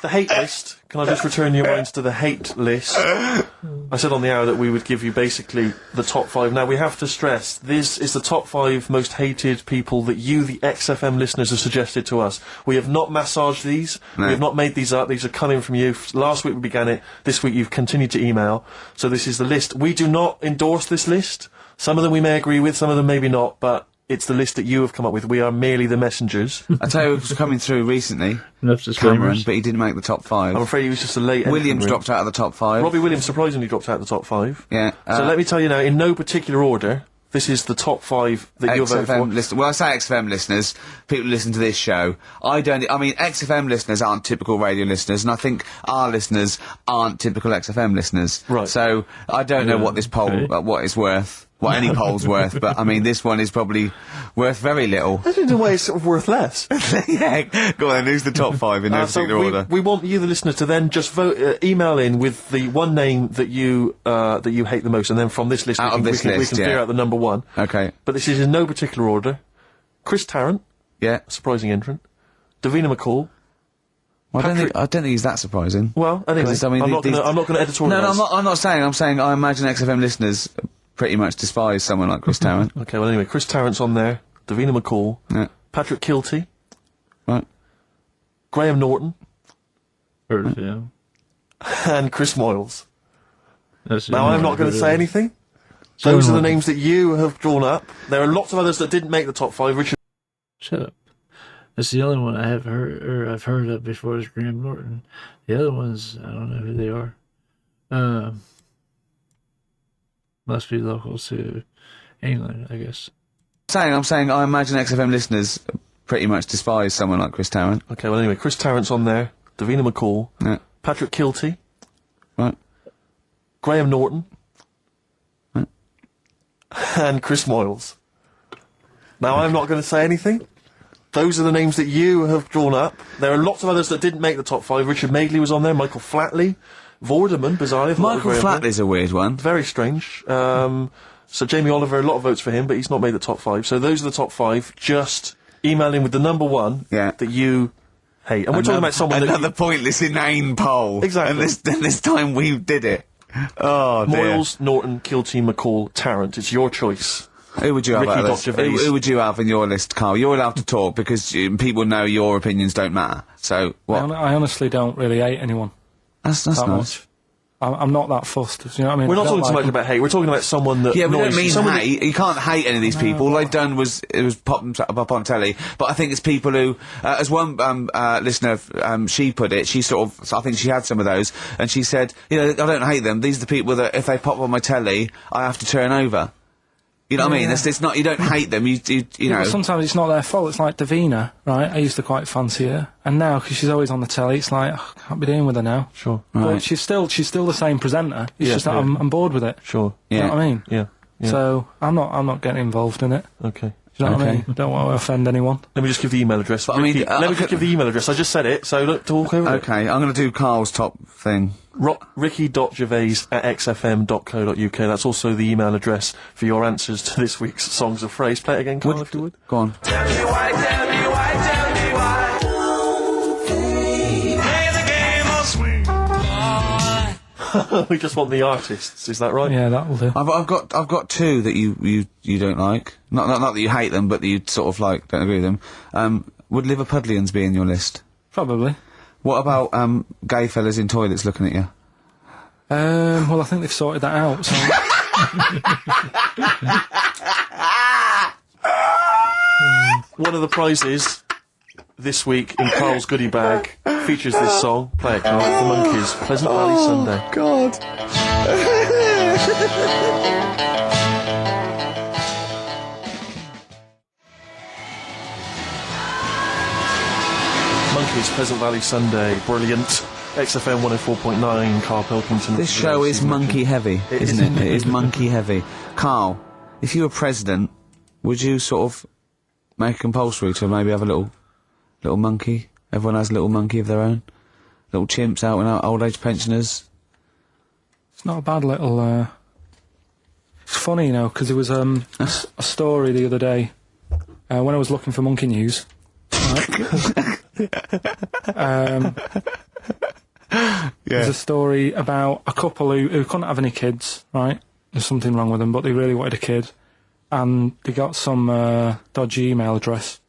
Speaker 3: The hate list. Can I just return your minds to the hate list? I said on the hour that we would give you basically the top 5. Now, we have to stress, this is the top 5 most hated people that you, the XFM listeners, have suggested to us. We have not massaged these.
Speaker 2: No.
Speaker 3: We have not made these up. These are coming from you. Last week we began it. This week you've continued to email. So this is the list. We do not endorse this list. Some of them we may agree with, some of them maybe not, but it's the list that you have come up with. We are merely the messengers.
Speaker 2: I tell you who was coming through recently.
Speaker 1: Enough
Speaker 2: Cameron,
Speaker 1: disclaimers.
Speaker 2: but he didn't make the top 5.
Speaker 3: I'm afraid he was just a late
Speaker 2: Williams
Speaker 3: entrant.
Speaker 2: dropped out of the top 5.
Speaker 3: Robbie Williams surprisingly dropped out of the top 5.
Speaker 2: Yeah.
Speaker 3: So let me tell you now, in no particular order, this is the top 5 that you're voting for.
Speaker 2: XFM well, I say XFM listeners, people who listen to this show. I mean, XFM listeners aren't typical radio listeners, and I think our listeners aren't typical XFM listeners.
Speaker 3: Right.
Speaker 2: So, I don't know what this poll, what it's worth. What any poll's worth, but I mean, this one is probably worth very little.
Speaker 3: I think in a way it's sort of worth less.
Speaker 2: Yeah, go on then, who's the top 5 in no particular order?
Speaker 3: We want you, the listener, to then just vote, email in with the one name that you hate the most, and then from this list,
Speaker 2: Out of this
Speaker 3: we can
Speaker 2: list,
Speaker 3: figure out the number 1.
Speaker 2: Okay.
Speaker 3: But this is in no particular order. Chris Tarrant,
Speaker 2: Yeah.
Speaker 3: surprising entrant. Davina McCall.
Speaker 2: Well, I don't think he's that surprising.
Speaker 3: Well, anyway,
Speaker 2: 'Cause, I mean,
Speaker 3: I'm not going to editorialise.
Speaker 2: No, I'm not saying. I'm saying I imagine XFM listeners pretty much despise someone like Chris Tarrant.
Speaker 3: Okay, well anyway, Chris Tarrant's on there. Davina McCall.
Speaker 2: Yeah.
Speaker 3: Patrick Kilty.
Speaker 2: Right.
Speaker 3: Graham Norton.
Speaker 1: Heard of him.
Speaker 3: And Chris Moyles.
Speaker 1: That's
Speaker 3: Now, I'm not going to say anything. Those are the names that you have drawn up. There are lots of others that didn't make the top 5. Richard.
Speaker 1: Shut up. That's the only one I have heard, or I've heard of before is Graham Norton. The other ones, I don't know who they are. Must be local to England, I guess.
Speaker 2: I'm saying I imagine XFM listeners pretty much despise someone like Chris Tarrant.
Speaker 3: Okay, well anyway, Chris Tarrant's on there. Davina McCall.
Speaker 2: Yeah.
Speaker 3: Patrick Kilty.
Speaker 2: Right.
Speaker 3: Graham Norton.
Speaker 2: Right.
Speaker 3: And Chris Moyles. Now, I'm not going to say anything. Those are the names that you have drawn up. There are lots of others that didn't make the top 5. Richard Madeley was on there. Michael Flatley. Vorderman, bizarrely.
Speaker 2: Michael Flatley's a weird one.
Speaker 3: Very strange. So Jamie Oliver, a lot of votes for him, but he's not made the top 5. So those are the top 5. Just email in with the number 1 that you hate. And we're talking about someone
Speaker 2: another pointless, inane poll.
Speaker 3: Exactly.
Speaker 2: And this time we did it. Oh, dear.
Speaker 3: Moyles, Norton, Kilty, McCall, Tarrant. It's your choice.
Speaker 2: Who would you have?
Speaker 3: Ricky
Speaker 2: out of this?
Speaker 3: Gervais.
Speaker 2: Who would you have in your list, Carl? You're allowed to talk because people know your opinions don't matter. So what?
Speaker 4: I honestly don't really hate anyone
Speaker 2: That's
Speaker 4: that
Speaker 2: nice.
Speaker 4: much. I'm not that fussed. You know what I mean?
Speaker 3: We're not
Speaker 4: I don't
Speaker 3: talking so
Speaker 4: like
Speaker 3: much
Speaker 4: them.
Speaker 3: about hate. We're talking about someone that
Speaker 2: Yeah, we don't
Speaker 3: annoys you.
Speaker 2: mean
Speaker 3: Someone
Speaker 2: hate. You can't hate any of these people. All they've done was pop them up on telly. But I think it's people who, as one listener, she put it. She sort of, I think she had some of those, and she said, I don't hate them. These are the people that if they pop on my telly, I have to turn over. You know what I mean? It's not. You don't hate them. You know.
Speaker 4: But sometimes it's not their fault. It's like Davina, right? I used to quite fancy her, and now because she's always on the telly, it's like I can't be dealing with her now.
Speaker 3: Sure.
Speaker 4: But she's still the same presenter. It's just that I'm bored with it.
Speaker 3: Sure.
Speaker 4: You know what I mean?
Speaker 3: Yeah.
Speaker 4: So I'm not getting involved in it.
Speaker 3: Okay.
Speaker 4: Do you know what I
Speaker 2: Okay.
Speaker 4: mean? I don't want to offend anyone.
Speaker 3: Let me just give the email address.
Speaker 2: But I mean,
Speaker 3: Ricky, let me just give the email address. I just said it, so look, talk over it.
Speaker 2: Okay, I'm going to do Carl's top thing.
Speaker 3: Ricky.gervais@xfm.co.uk. That's also the email address for your answers to this week's Songs of Phrase. Play it again, Carl, if you would.
Speaker 2: Go on.
Speaker 5: Tell me why, tell me why, tell me why. Play the game of swing.
Speaker 3: We just want the artists, is that right?
Speaker 4: Yeah, that'll do.
Speaker 2: I've got two that you don't like. Not that you hate them, but that you sort of like don't agree with them. Would Liverpudlians be in your list?
Speaker 4: Probably.
Speaker 2: What about gay fellas in toilets looking at you?
Speaker 4: Well, I think they've sorted that out. So.
Speaker 3: One of the prizes this week in Carl's goodie bag features this song. Play it, Carl. The Monkeys. Pleasant Valley Sunday.
Speaker 2: God.
Speaker 3: Monkeys, Pleasant Valley Sunday, brilliant. XFM 104.9, Karl Pilkington.
Speaker 2: This show is monkey heavy, isn't it? It is monkey heavy. Karl, if you were president, would you sort of make it compulsory to maybe have a little monkey? Everyone has a little monkey of their own. Little chimps out and out, old age pensioners.
Speaker 4: It's not a bad little. It's funny, you know, because there was a story the other day when I was looking for monkey news. Right? There's a story about a couple who couldn't have any kids, right? There's something wrong with them, but they really wanted a kid. And they got some dodgy email address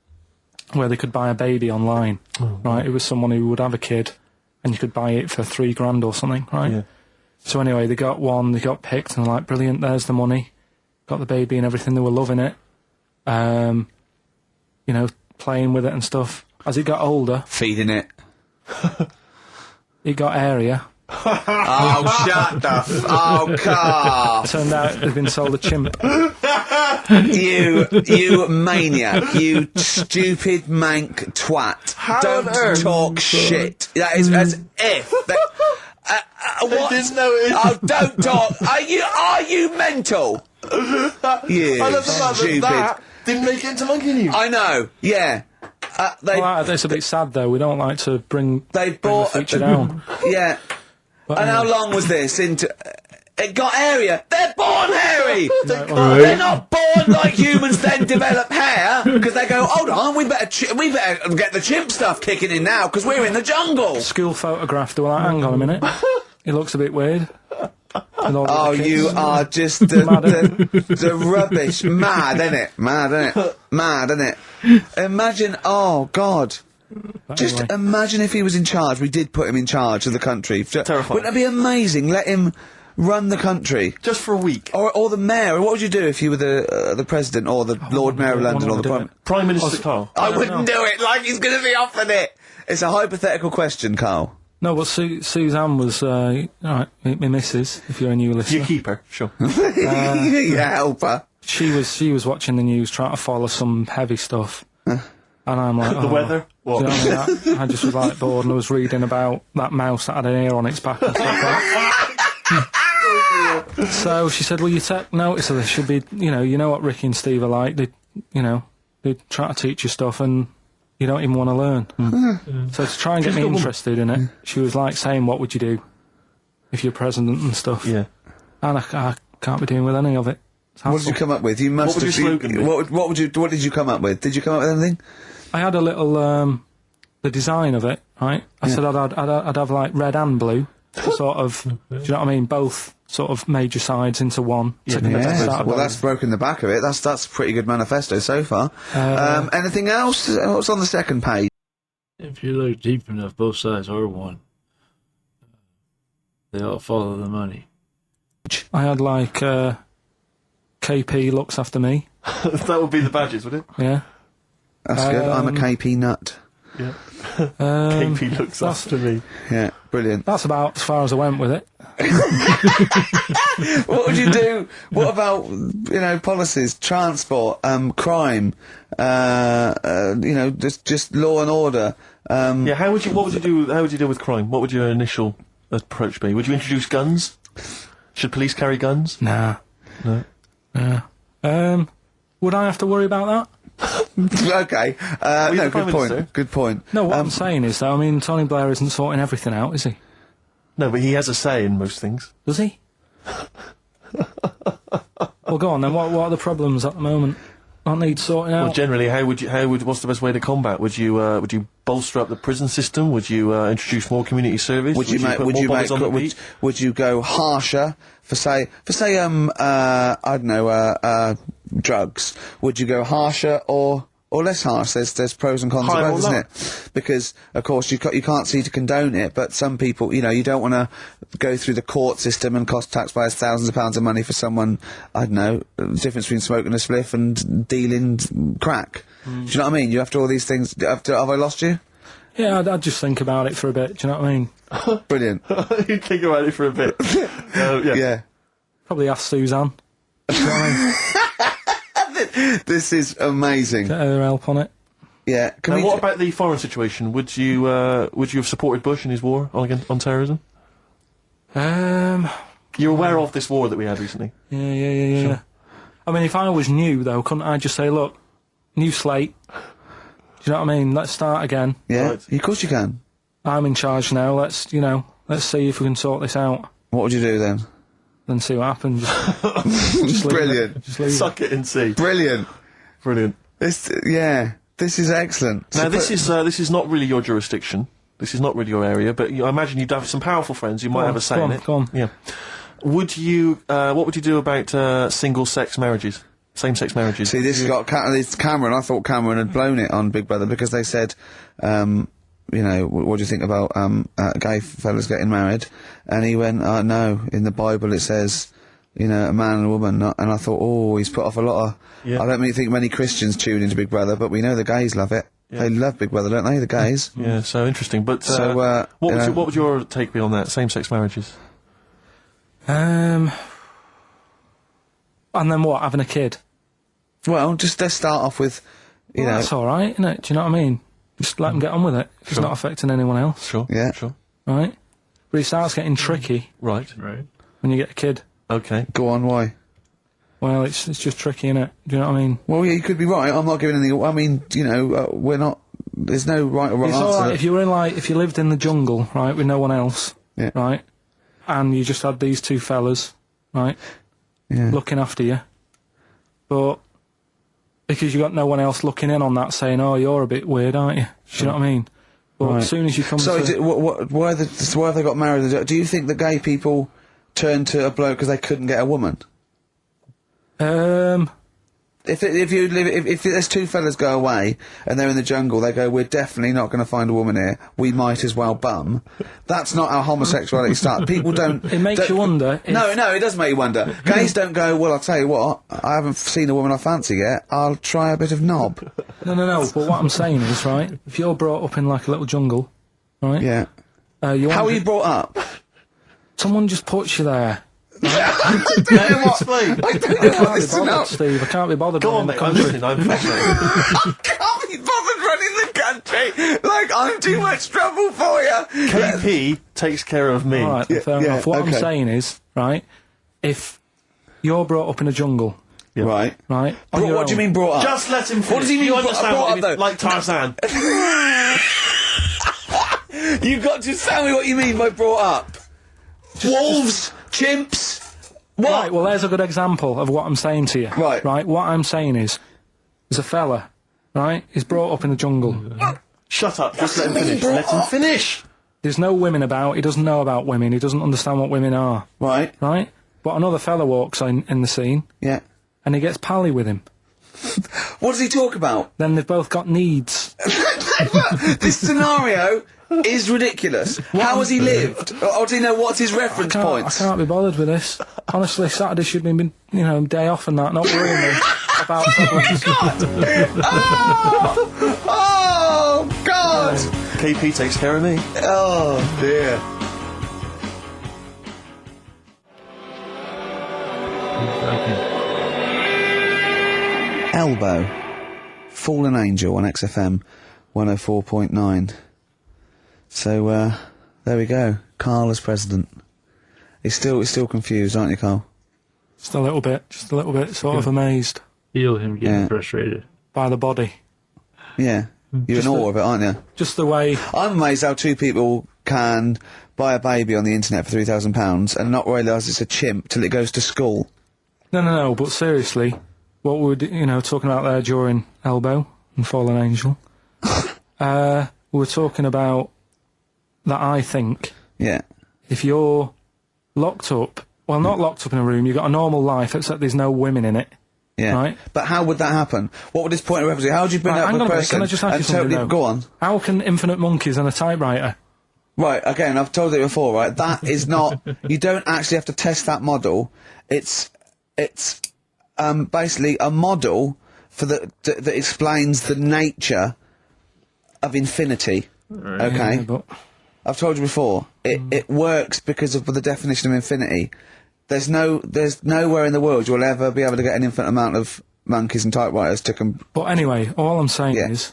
Speaker 4: where they could buy a baby online, right? It was someone who would have a kid, and you could buy it for $3,000 or something, right? Yeah. So anyway, they got one, they got picked, and they're like, brilliant, there's the money. Got the baby and everything, they were loving it. You know, playing with it and stuff. As it got older...
Speaker 2: Feeding it.
Speaker 4: It got airier.
Speaker 2: Oh, shut the oh, Karl!
Speaker 4: Turned out it had been sold a chimp.
Speaker 2: You maniac, you stupid mank twat. Don't talk shit. That is as if... what?
Speaker 3: Didn't know it.
Speaker 2: Oh, don't talk. Are you mental? You
Speaker 3: I love the fact
Speaker 2: stupid.
Speaker 3: that didn't make it into monkey news.
Speaker 2: I know, yeah.
Speaker 4: It's a bit sad though. We don't like to bring
Speaker 2: They bought
Speaker 4: the feature down.
Speaker 2: Yeah.
Speaker 4: But,
Speaker 2: And how long was this into? It got hairier. They're born hairy.
Speaker 4: Right.
Speaker 2: They're not born like humans. Then develop hair because they go. Hold on, we better get the chimp stuff kicking in now because we're in the jungle.
Speaker 4: School photograph. They were like, hang on a minute. It looks a bit weird.
Speaker 2: Oh, you are just the rubbish. Mad, innit? Mad, innit? Mad, innit? Imagine, oh, God. Just imagine if he was in charge. We did put him in charge of the country.
Speaker 3: Terrifying.
Speaker 2: Wouldn't that be amazing? Let him run the country.
Speaker 3: Just for a week.
Speaker 2: Or the mayor. What would you do if you were the president or the Lord Mayor of London or the
Speaker 3: Prime Minister Karl.
Speaker 2: I wouldn't do it like he's going to be offered it. It's a hypothetical question, Karl.
Speaker 4: No, but Suzanne was, alright, my missus, if you're a new listener.
Speaker 3: You keep her, sure.
Speaker 2: Yeah, help her.
Speaker 4: She was watching the news, trying to follow some heavy stuff. And I'm like,
Speaker 3: The weather? What?
Speaker 4: Do you know what I mean? I just was like bored and I was reading about that mouse that had an ear on its back and stuff like that. So she said, will you take notice of this? Should be, you know what Ricky and Steve are like. They try to teach you stuff and you don't even want to learn. So to try and get me interested in it, she was like saying, what would you do if you're president and stuff?
Speaker 3: Yeah.
Speaker 4: And I can't be doing with any of it.
Speaker 2: What did you come up with? You must
Speaker 3: What would
Speaker 2: have.
Speaker 3: your slogan be?
Speaker 2: What did you come up with? Did you come up with anything?
Speaker 4: I had a little, the design of it, right? I said I'd have like red and blue, to sort of, do you know what I mean? Both sort of major sides into one.
Speaker 2: Yeah. Well, that's broken the back of it. That's a pretty good manifesto so far. Anything else? What's on the second page?
Speaker 1: If you look deep enough, both sides are one. They all follow the money.
Speaker 4: I had like, KP looks after me.
Speaker 3: That would be the badges, would it?
Speaker 4: Yeah.
Speaker 2: That's good. I'm a KP nut.
Speaker 3: Yeah. KP looks after me.
Speaker 2: Yeah, brilliant.
Speaker 4: That's about as far as I went with it.
Speaker 2: What would you do? What about policies, transport, crime? Just law and order.
Speaker 3: Yeah. What would you do? How would you deal with crime? What would your initial approach be? Would you introduce guns? Should police carry guns?
Speaker 4: Nah.
Speaker 3: No.
Speaker 4: Yeah. Would I have to worry about that?
Speaker 2: Okay. No, good point. Good point.
Speaker 4: No, what I'm saying is, though, I mean, Tony Blair isn't sorting everything out, is he?
Speaker 3: No, but he has a say in most things.
Speaker 4: Does he? Well, go on then. What are the problems at the moment? I need sorting out.
Speaker 3: Well, generally, what's the best way to combat? Would you bolster up the prison system? Would you introduce more community service?
Speaker 2: Would you go harsher for say I don't know drugs? Would you go harsher or less harsh? There's pros and cons to both, isn't it? Because of course you can't see to condone it, but some people, you don't want to go through the court system and cost taxpayers thousands of pounds of money for someone, I don't know, the difference between smoking a spliff and dealing crack. Do you know what I mean? You have to all these things. Have I lost you?
Speaker 4: Yeah, I'd just think about it for a bit. Do you know what I mean?
Speaker 2: Brilliant.
Speaker 3: You think about it for a bit. Yeah.
Speaker 2: Yeah.
Speaker 4: Probably ask Suzanne. You know what I mean?
Speaker 2: This is amazing.
Speaker 4: Get her help on it.
Speaker 2: Yeah.
Speaker 3: Now, what about the foreign situation? Would you have supported Bush in his war on terrorism? You're aware of this war that we had recently?
Speaker 4: Yeah.
Speaker 3: Sure.
Speaker 4: I mean, if I was new, though, couldn't I just say, look, new slate. Do you know what I mean? Let's start again.
Speaker 2: Yeah,
Speaker 3: Right.
Speaker 2: of course you can.
Speaker 4: I'm in charge now. Let's see if we can sort this out.
Speaker 2: What would you do then?
Speaker 4: Then see what happens. Just leave
Speaker 2: Brilliant.
Speaker 4: it. Just leave it.
Speaker 3: Suck it and see.
Speaker 2: Brilliant.
Speaker 3: Brilliant.
Speaker 2: This is excellent.
Speaker 3: Now,
Speaker 2: So
Speaker 3: this is not really your jurisdiction. This is not really your area, but I imagine you'd have some powerful friends who might have a say in it.
Speaker 4: Go on.
Speaker 3: Yeah. Would you? What would you do about single-sex marriages, same-sex marriages?
Speaker 2: See, this got this Cameron. I thought Cameron had blown it on Big Brother because they said, you know, what do you think about gay fellas getting married? And he went, no, in the Bible it says, you know, a man and a woman. And I thought, oh, he's put off a lot of...
Speaker 3: Yeah.
Speaker 2: I don't really think many Christians tune into Big Brother, but we know the gays love it.
Speaker 3: Yeah.
Speaker 2: They love Big Brother, don't they, the gays?
Speaker 3: Yeah, so interesting. But
Speaker 2: So,
Speaker 3: what would your take be on that? Same-sex marriages?
Speaker 4: And then what? Having a kid?
Speaker 2: Well, just let's start off with, you know...
Speaker 4: That's all right, isn't it? Do you know what I mean? Just let them get on with it. It's
Speaker 3: Sure.
Speaker 4: not affecting anyone else,
Speaker 3: Sure.
Speaker 2: Yeah.
Speaker 3: Sure.
Speaker 4: right? But it starts getting tricky
Speaker 3: Right.
Speaker 4: when you get a kid.
Speaker 3: Okay.
Speaker 2: Go on, why?
Speaker 4: Well, it's just tricky, innit? Do you know what I mean?
Speaker 2: Well, yeah, you could be right. I'm not giving anything... I mean, you know, we're not... There's no right or wrong
Speaker 4: It's
Speaker 2: answer.
Speaker 4: all right if you were if you lived in the jungle, right, with no one else,
Speaker 2: Yeah.
Speaker 4: right, and you just had these two fellas, right,
Speaker 2: Yeah.
Speaker 4: looking after you, but because you got no one else looking in on that, saying, "Oh, you're a bit weird, aren't you?" Do you know what I mean? But
Speaker 2: Right.
Speaker 4: as soon as you come
Speaker 2: So,
Speaker 4: to,
Speaker 2: why have they got married? Do you think that gay people turned to a bloke because they couldn't get a woman? If there's two fellas go away and they're in the jungle, they go, we're definitely not going to find a woman here. We might as well bum. That's not how homosexuality starts. People don't.
Speaker 4: it makes you wonder. If,
Speaker 2: No, it does make you wonder. Gays don't go, well, I'll tell you what, I haven't seen a woman I fancy yet, I'll try a bit of knob.
Speaker 4: No. But what I'm saying is, right, if you're brought up in like a little jungle, right,
Speaker 2: Yeah.
Speaker 4: you
Speaker 2: How
Speaker 4: want
Speaker 2: are you brought up?
Speaker 4: someone just puts you there.
Speaker 2: I don't know
Speaker 3: Explain.
Speaker 2: what
Speaker 4: I can't be
Speaker 2: this is
Speaker 4: bothered,
Speaker 2: about.
Speaker 4: Steve. I can't be bothered.
Speaker 3: Go on,
Speaker 4: running
Speaker 3: mate.
Speaker 4: the
Speaker 3: I'm
Speaker 4: country.
Speaker 3: listening. I'm fascinated.
Speaker 2: Can't be bothered running the country. Like, I'm too much trouble for you.
Speaker 3: KP takes care of me.
Speaker 4: All right, then, fair
Speaker 2: yeah,
Speaker 4: enough. What
Speaker 2: okay.
Speaker 4: I'm saying is, right, if you're brought up in a jungle,
Speaker 3: Yeah.
Speaker 2: Right.
Speaker 4: right, on your
Speaker 2: What do you
Speaker 4: own-
Speaker 2: mean brought up?
Speaker 3: Just let him finish.
Speaker 2: What does he mean
Speaker 3: You
Speaker 2: brought-
Speaker 3: understand
Speaker 2: brought
Speaker 3: what
Speaker 2: up,
Speaker 3: he means?
Speaker 2: though?
Speaker 3: Like Tarzan.
Speaker 2: You've got to tell me what you mean by brought up. Wolves, chimps. What?
Speaker 4: Right, well, there's a good example of what I'm saying to you.
Speaker 2: Right.
Speaker 4: Right, what I'm saying is, there's a fella, right, he's brought up in the jungle.
Speaker 3: Shut up. Just let him
Speaker 2: What do you
Speaker 3: finish.
Speaker 2: mean
Speaker 3: Let him
Speaker 2: brought up?
Speaker 3: finish.
Speaker 4: There's no women about, he doesn't know about women, he doesn't understand what women are,
Speaker 2: Right.
Speaker 4: right? But another fella walks in the scene,
Speaker 2: Yeah.
Speaker 4: and he gets pally with him.
Speaker 2: What does he talk about?
Speaker 4: Then they've both got needs.
Speaker 2: This scenario is ridiculous. How has he lived? Or do you know what's his reference
Speaker 4: I
Speaker 2: points?
Speaker 4: can't be bothered with this. Honestly, Saturday should have been, day off and that, not worrying me about problems.
Speaker 2: Oh, God!
Speaker 3: KP takes care of me.
Speaker 2: Oh, dear. Elbow. Fallen Angel on XFM 104.9. So, there we go. Karl as president. He's still confused, aren't you, Karl?
Speaker 4: Just a little bit, sort of amazed
Speaker 1: Feel him getting
Speaker 2: Yeah.
Speaker 1: frustrated.
Speaker 4: by the body.
Speaker 2: Yeah. You're in awe of it, aren't you?
Speaker 4: Just the way,
Speaker 2: I'm amazed how two people can buy a baby on the internet for £3,000 and not realise it's a chimp till it goes to school.
Speaker 4: no, but seriously, what we're, talking about there during Elbow and Fallen Angel, we were talking about that I think
Speaker 2: Yeah.
Speaker 4: if you're locked up, well, not locked up in a room, you've got a normal life, except there's no women in it.
Speaker 2: Yeah.
Speaker 4: Right.
Speaker 2: But how would that happen? What would his point of reference be? How would you bring
Speaker 4: Right,
Speaker 2: up
Speaker 4: hang
Speaker 2: a
Speaker 4: on a minute,
Speaker 2: person
Speaker 4: can I just ask you
Speaker 2: and
Speaker 4: something,
Speaker 2: totally...
Speaker 4: though?
Speaker 2: Go on.
Speaker 4: How can infinite monkeys and a typewriter?
Speaker 2: Right, again, I've told you before, right? That is not... You don't actually have to test that model. It's basically a model for that explains the nature of infinity. Okay?
Speaker 4: Yeah, but
Speaker 2: I've told you before, it works because of the definition of infinity. there's nowhere in the world you'll ever be able to get an infinite amount of monkeys and typewriters to
Speaker 4: But anyway, all I'm saying
Speaker 2: Yeah.
Speaker 4: is,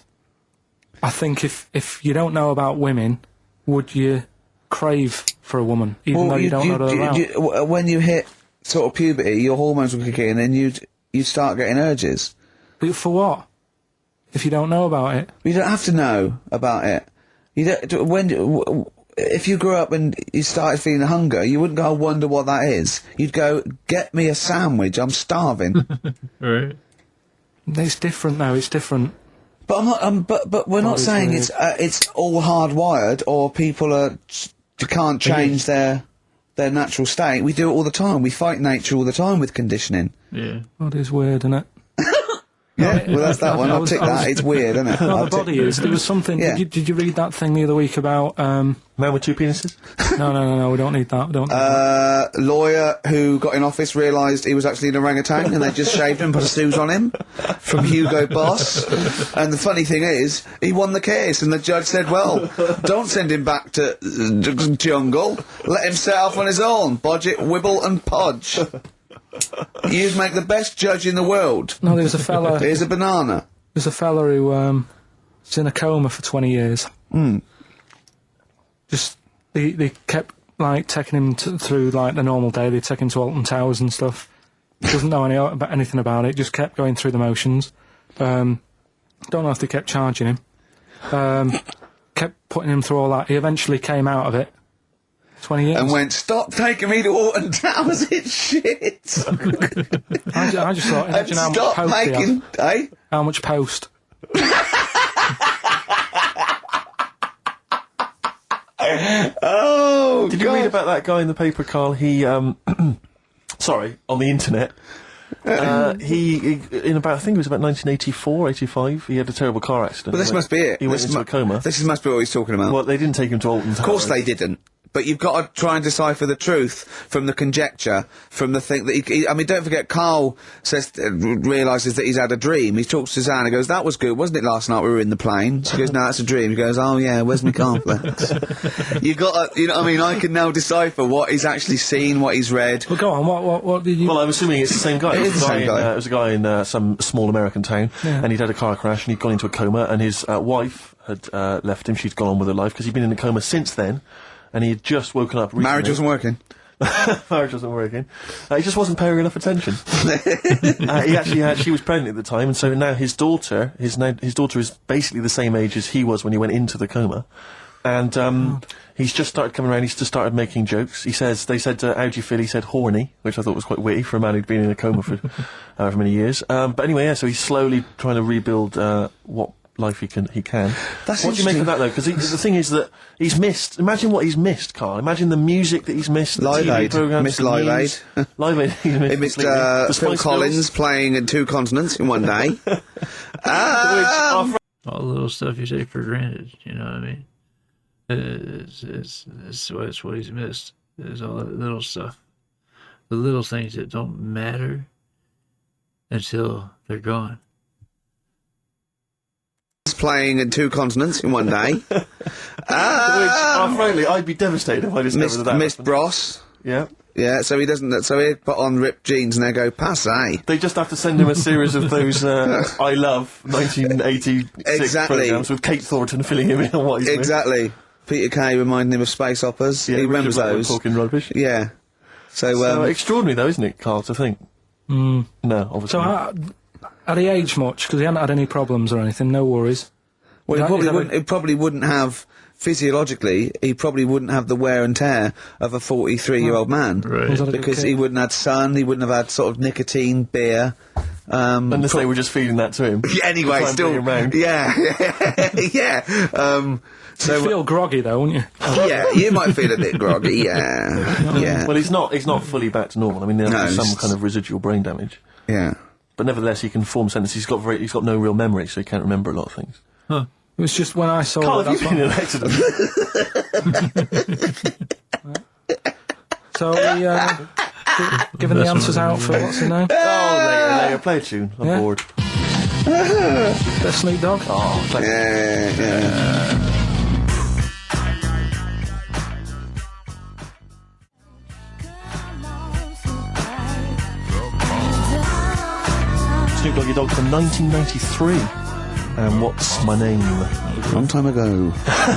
Speaker 4: I think if you don't know about women, would you crave for a woman, even though you don't know her around?
Speaker 2: when you hit sort of puberty, your hormones will kick in and you'd start getting urges.
Speaker 4: But for what? If you don't know about it?
Speaker 2: You don't have to know about it. If you grew up and you started feeling hunger, you wouldn't go, I wonder what that is. You'd go, get me a sandwich, I'm starving.
Speaker 1: Right.
Speaker 4: It's different now, it's different.
Speaker 2: But I'm not. But we're not saying
Speaker 4: weird.
Speaker 2: it's all hardwired or people can't change their natural state. We do it all the time. We fight nature all the time with conditioning.
Speaker 1: Yeah.
Speaker 4: God, it's weird, isn't it?
Speaker 2: Yeah, well that's that one. I'll tick that. It's weird, isn't it?
Speaker 4: No,
Speaker 2: I'll
Speaker 4: the body is. There was something.
Speaker 2: Yeah.
Speaker 4: Did you read that thing the other week about?
Speaker 3: Man with two penises?
Speaker 4: No. We don't need that. We don't. Need that.
Speaker 2: Lawyer who got in office realised he was actually an orangutan and they just shaved him and put a snooze on him from Hugo Boss. And the funny thing is, he won the case and the judge said, well, don't send him back to jungle. Let him set off on his own. Bodge it, wibble and podge. You'd make the best judge in the world.
Speaker 4: No, there was a fella.
Speaker 2: Here's a banana.
Speaker 4: There's a fella who was in a coma for 20 years. Just they kept like taking him through like the normal day. They take him to Alton Towers and stuff. Doesn't know anything about it. Just kept going through the motions. Don't know if they kept charging him. Kept putting him through all that. He eventually came out of it. 20 years.
Speaker 2: And went, stop taking me to Alton Towers, it's shit.
Speaker 4: I just thought,
Speaker 2: And
Speaker 4: imagine how much
Speaker 2: stop
Speaker 4: post he had.
Speaker 2: making, eh?
Speaker 4: How much post?
Speaker 2: Oh,
Speaker 3: Did you read about that guy in the paper, Carl? He, sorry, on the internet. He in about, I think it was about 1984, 85, he had a terrible car accident.
Speaker 2: But this must be it.
Speaker 3: He went
Speaker 2: This
Speaker 3: into a coma.
Speaker 2: This must be what he's talking about.
Speaker 3: Well, they didn't take him to Alton Towers.
Speaker 2: Of course they didn't. But you've got to try and decipher the truth from the conjecture, from the thing that I mean, don't forget, Karl says, realises that he's had a dream. He talks to Suzanne and goes, that was good, wasn't it, last night we were in the plane? She goes, no, that's a dream. He goes, oh yeah, where's my cornflakes? You've got to, you know what I mean, I can now decipher what he's actually seen, what he's read.
Speaker 4: Well, go on, what did you...
Speaker 3: Well, I'm assuming it's the same guy.
Speaker 2: It is the same guy.
Speaker 3: It was a guy in some small American town, and he'd had a car crash and he'd gone into a coma, and his wife had left him. She'd gone on with her life because he'd been in a coma since then, and he had just woken up recently.
Speaker 2: Marriage wasn't working.
Speaker 3: Marriage wasn't working. He just wasn't paying enough attention. He actually had, she was pregnant at the time, and so now his daughter is basically the same age as he was when he went into the coma. And he's just started coming around. He's just started making jokes. They said, how do you feel? He said, horny, which I thought was quite witty for a man who'd been in a coma for however many years. But anyway, yeah, so he's slowly trying to rebuild what life he can.
Speaker 2: That's
Speaker 3: what do you make of that, though? Because the thing is that he's missed. Imagine what he's missed, Carl. Imagine the music that he's missed.
Speaker 2: Live
Speaker 3: the TV
Speaker 2: Aid.
Speaker 3: programs,
Speaker 2: Missed
Speaker 3: the
Speaker 2: Live
Speaker 3: news.
Speaker 2: Aid.
Speaker 3: Live Aid. He
Speaker 2: He missed
Speaker 3: The
Speaker 2: Phil
Speaker 3: Spice
Speaker 2: Collins
Speaker 3: Girls.
Speaker 2: playing in 2 continents in one day.
Speaker 3: Which are
Speaker 1: All the little stuff you take for granted, you know what I mean? It's what he's missed. It's all that little stuff. The little things that don't matter until they're gone.
Speaker 2: Playing in 2 continents in one day.
Speaker 3: Which, frankly, I'd be devastated if I discovered that.
Speaker 2: Missed
Speaker 3: happened.
Speaker 2: Bros.
Speaker 3: Yeah.
Speaker 2: Yeah, so he doesn't. So he'd put on ripped jeans and they go passe.
Speaker 3: They just have to send him a series of those I Love 1986
Speaker 2: Exactly.
Speaker 3: programs with Kate Thornton filling him in on what he's missed.
Speaker 2: Exactly. Peter Kay reminding him of space operas.
Speaker 3: Yeah,
Speaker 2: he remembers
Speaker 3: Richard Blackwood
Speaker 2: those.
Speaker 3: talking rubbish.
Speaker 2: Yeah.
Speaker 3: So extraordinary, though, isn't it, Carl, to think? No, obviously.
Speaker 4: So,
Speaker 3: not.
Speaker 4: had he aged much? Because he hadn't had any problems or anything, no worries.
Speaker 2: well,
Speaker 4: Is that
Speaker 2: he probably wouldn't have. Physiologically, he probably wouldn't have the wear and tear of a 43-year-old man.
Speaker 1: Right.
Speaker 4: Was that a good
Speaker 2: Because
Speaker 4: kid?
Speaker 2: he wouldn't have had sun, he wouldn't have had sort of nicotine, beer.
Speaker 3: Unless they were just feeding that to him.
Speaker 2: Anyway,
Speaker 3: To try and
Speaker 2: still.
Speaker 3: bring him round.
Speaker 2: Yeah. Yeah.
Speaker 4: You feel groggy, though, wouldn't you?
Speaker 2: Yeah, you might feel a bit groggy, yeah. Yeah.
Speaker 3: Well, he's not fully back to normal. I mean, there's
Speaker 2: No,
Speaker 3: some
Speaker 2: it's-
Speaker 3: kind of residual brain damage.
Speaker 2: Yeah.
Speaker 3: But nevertheless, he can form sentences. He's got no real memory, so he can't remember a lot of things.
Speaker 4: It was just when I saw
Speaker 3: Carl,
Speaker 4: it,
Speaker 3: have you
Speaker 4: that's
Speaker 3: been in an accident?
Speaker 4: So we giving the answers out for what's his name?
Speaker 3: Oh, later. Play a tune. I'm
Speaker 4: Yeah.
Speaker 3: bored.
Speaker 4: Bit of Snoop Dogg.
Speaker 3: Oh, thanks.
Speaker 2: Yeah.
Speaker 3: Snoop Doggy Dogg from 1993. And What's My Name?
Speaker 2: Long time ago.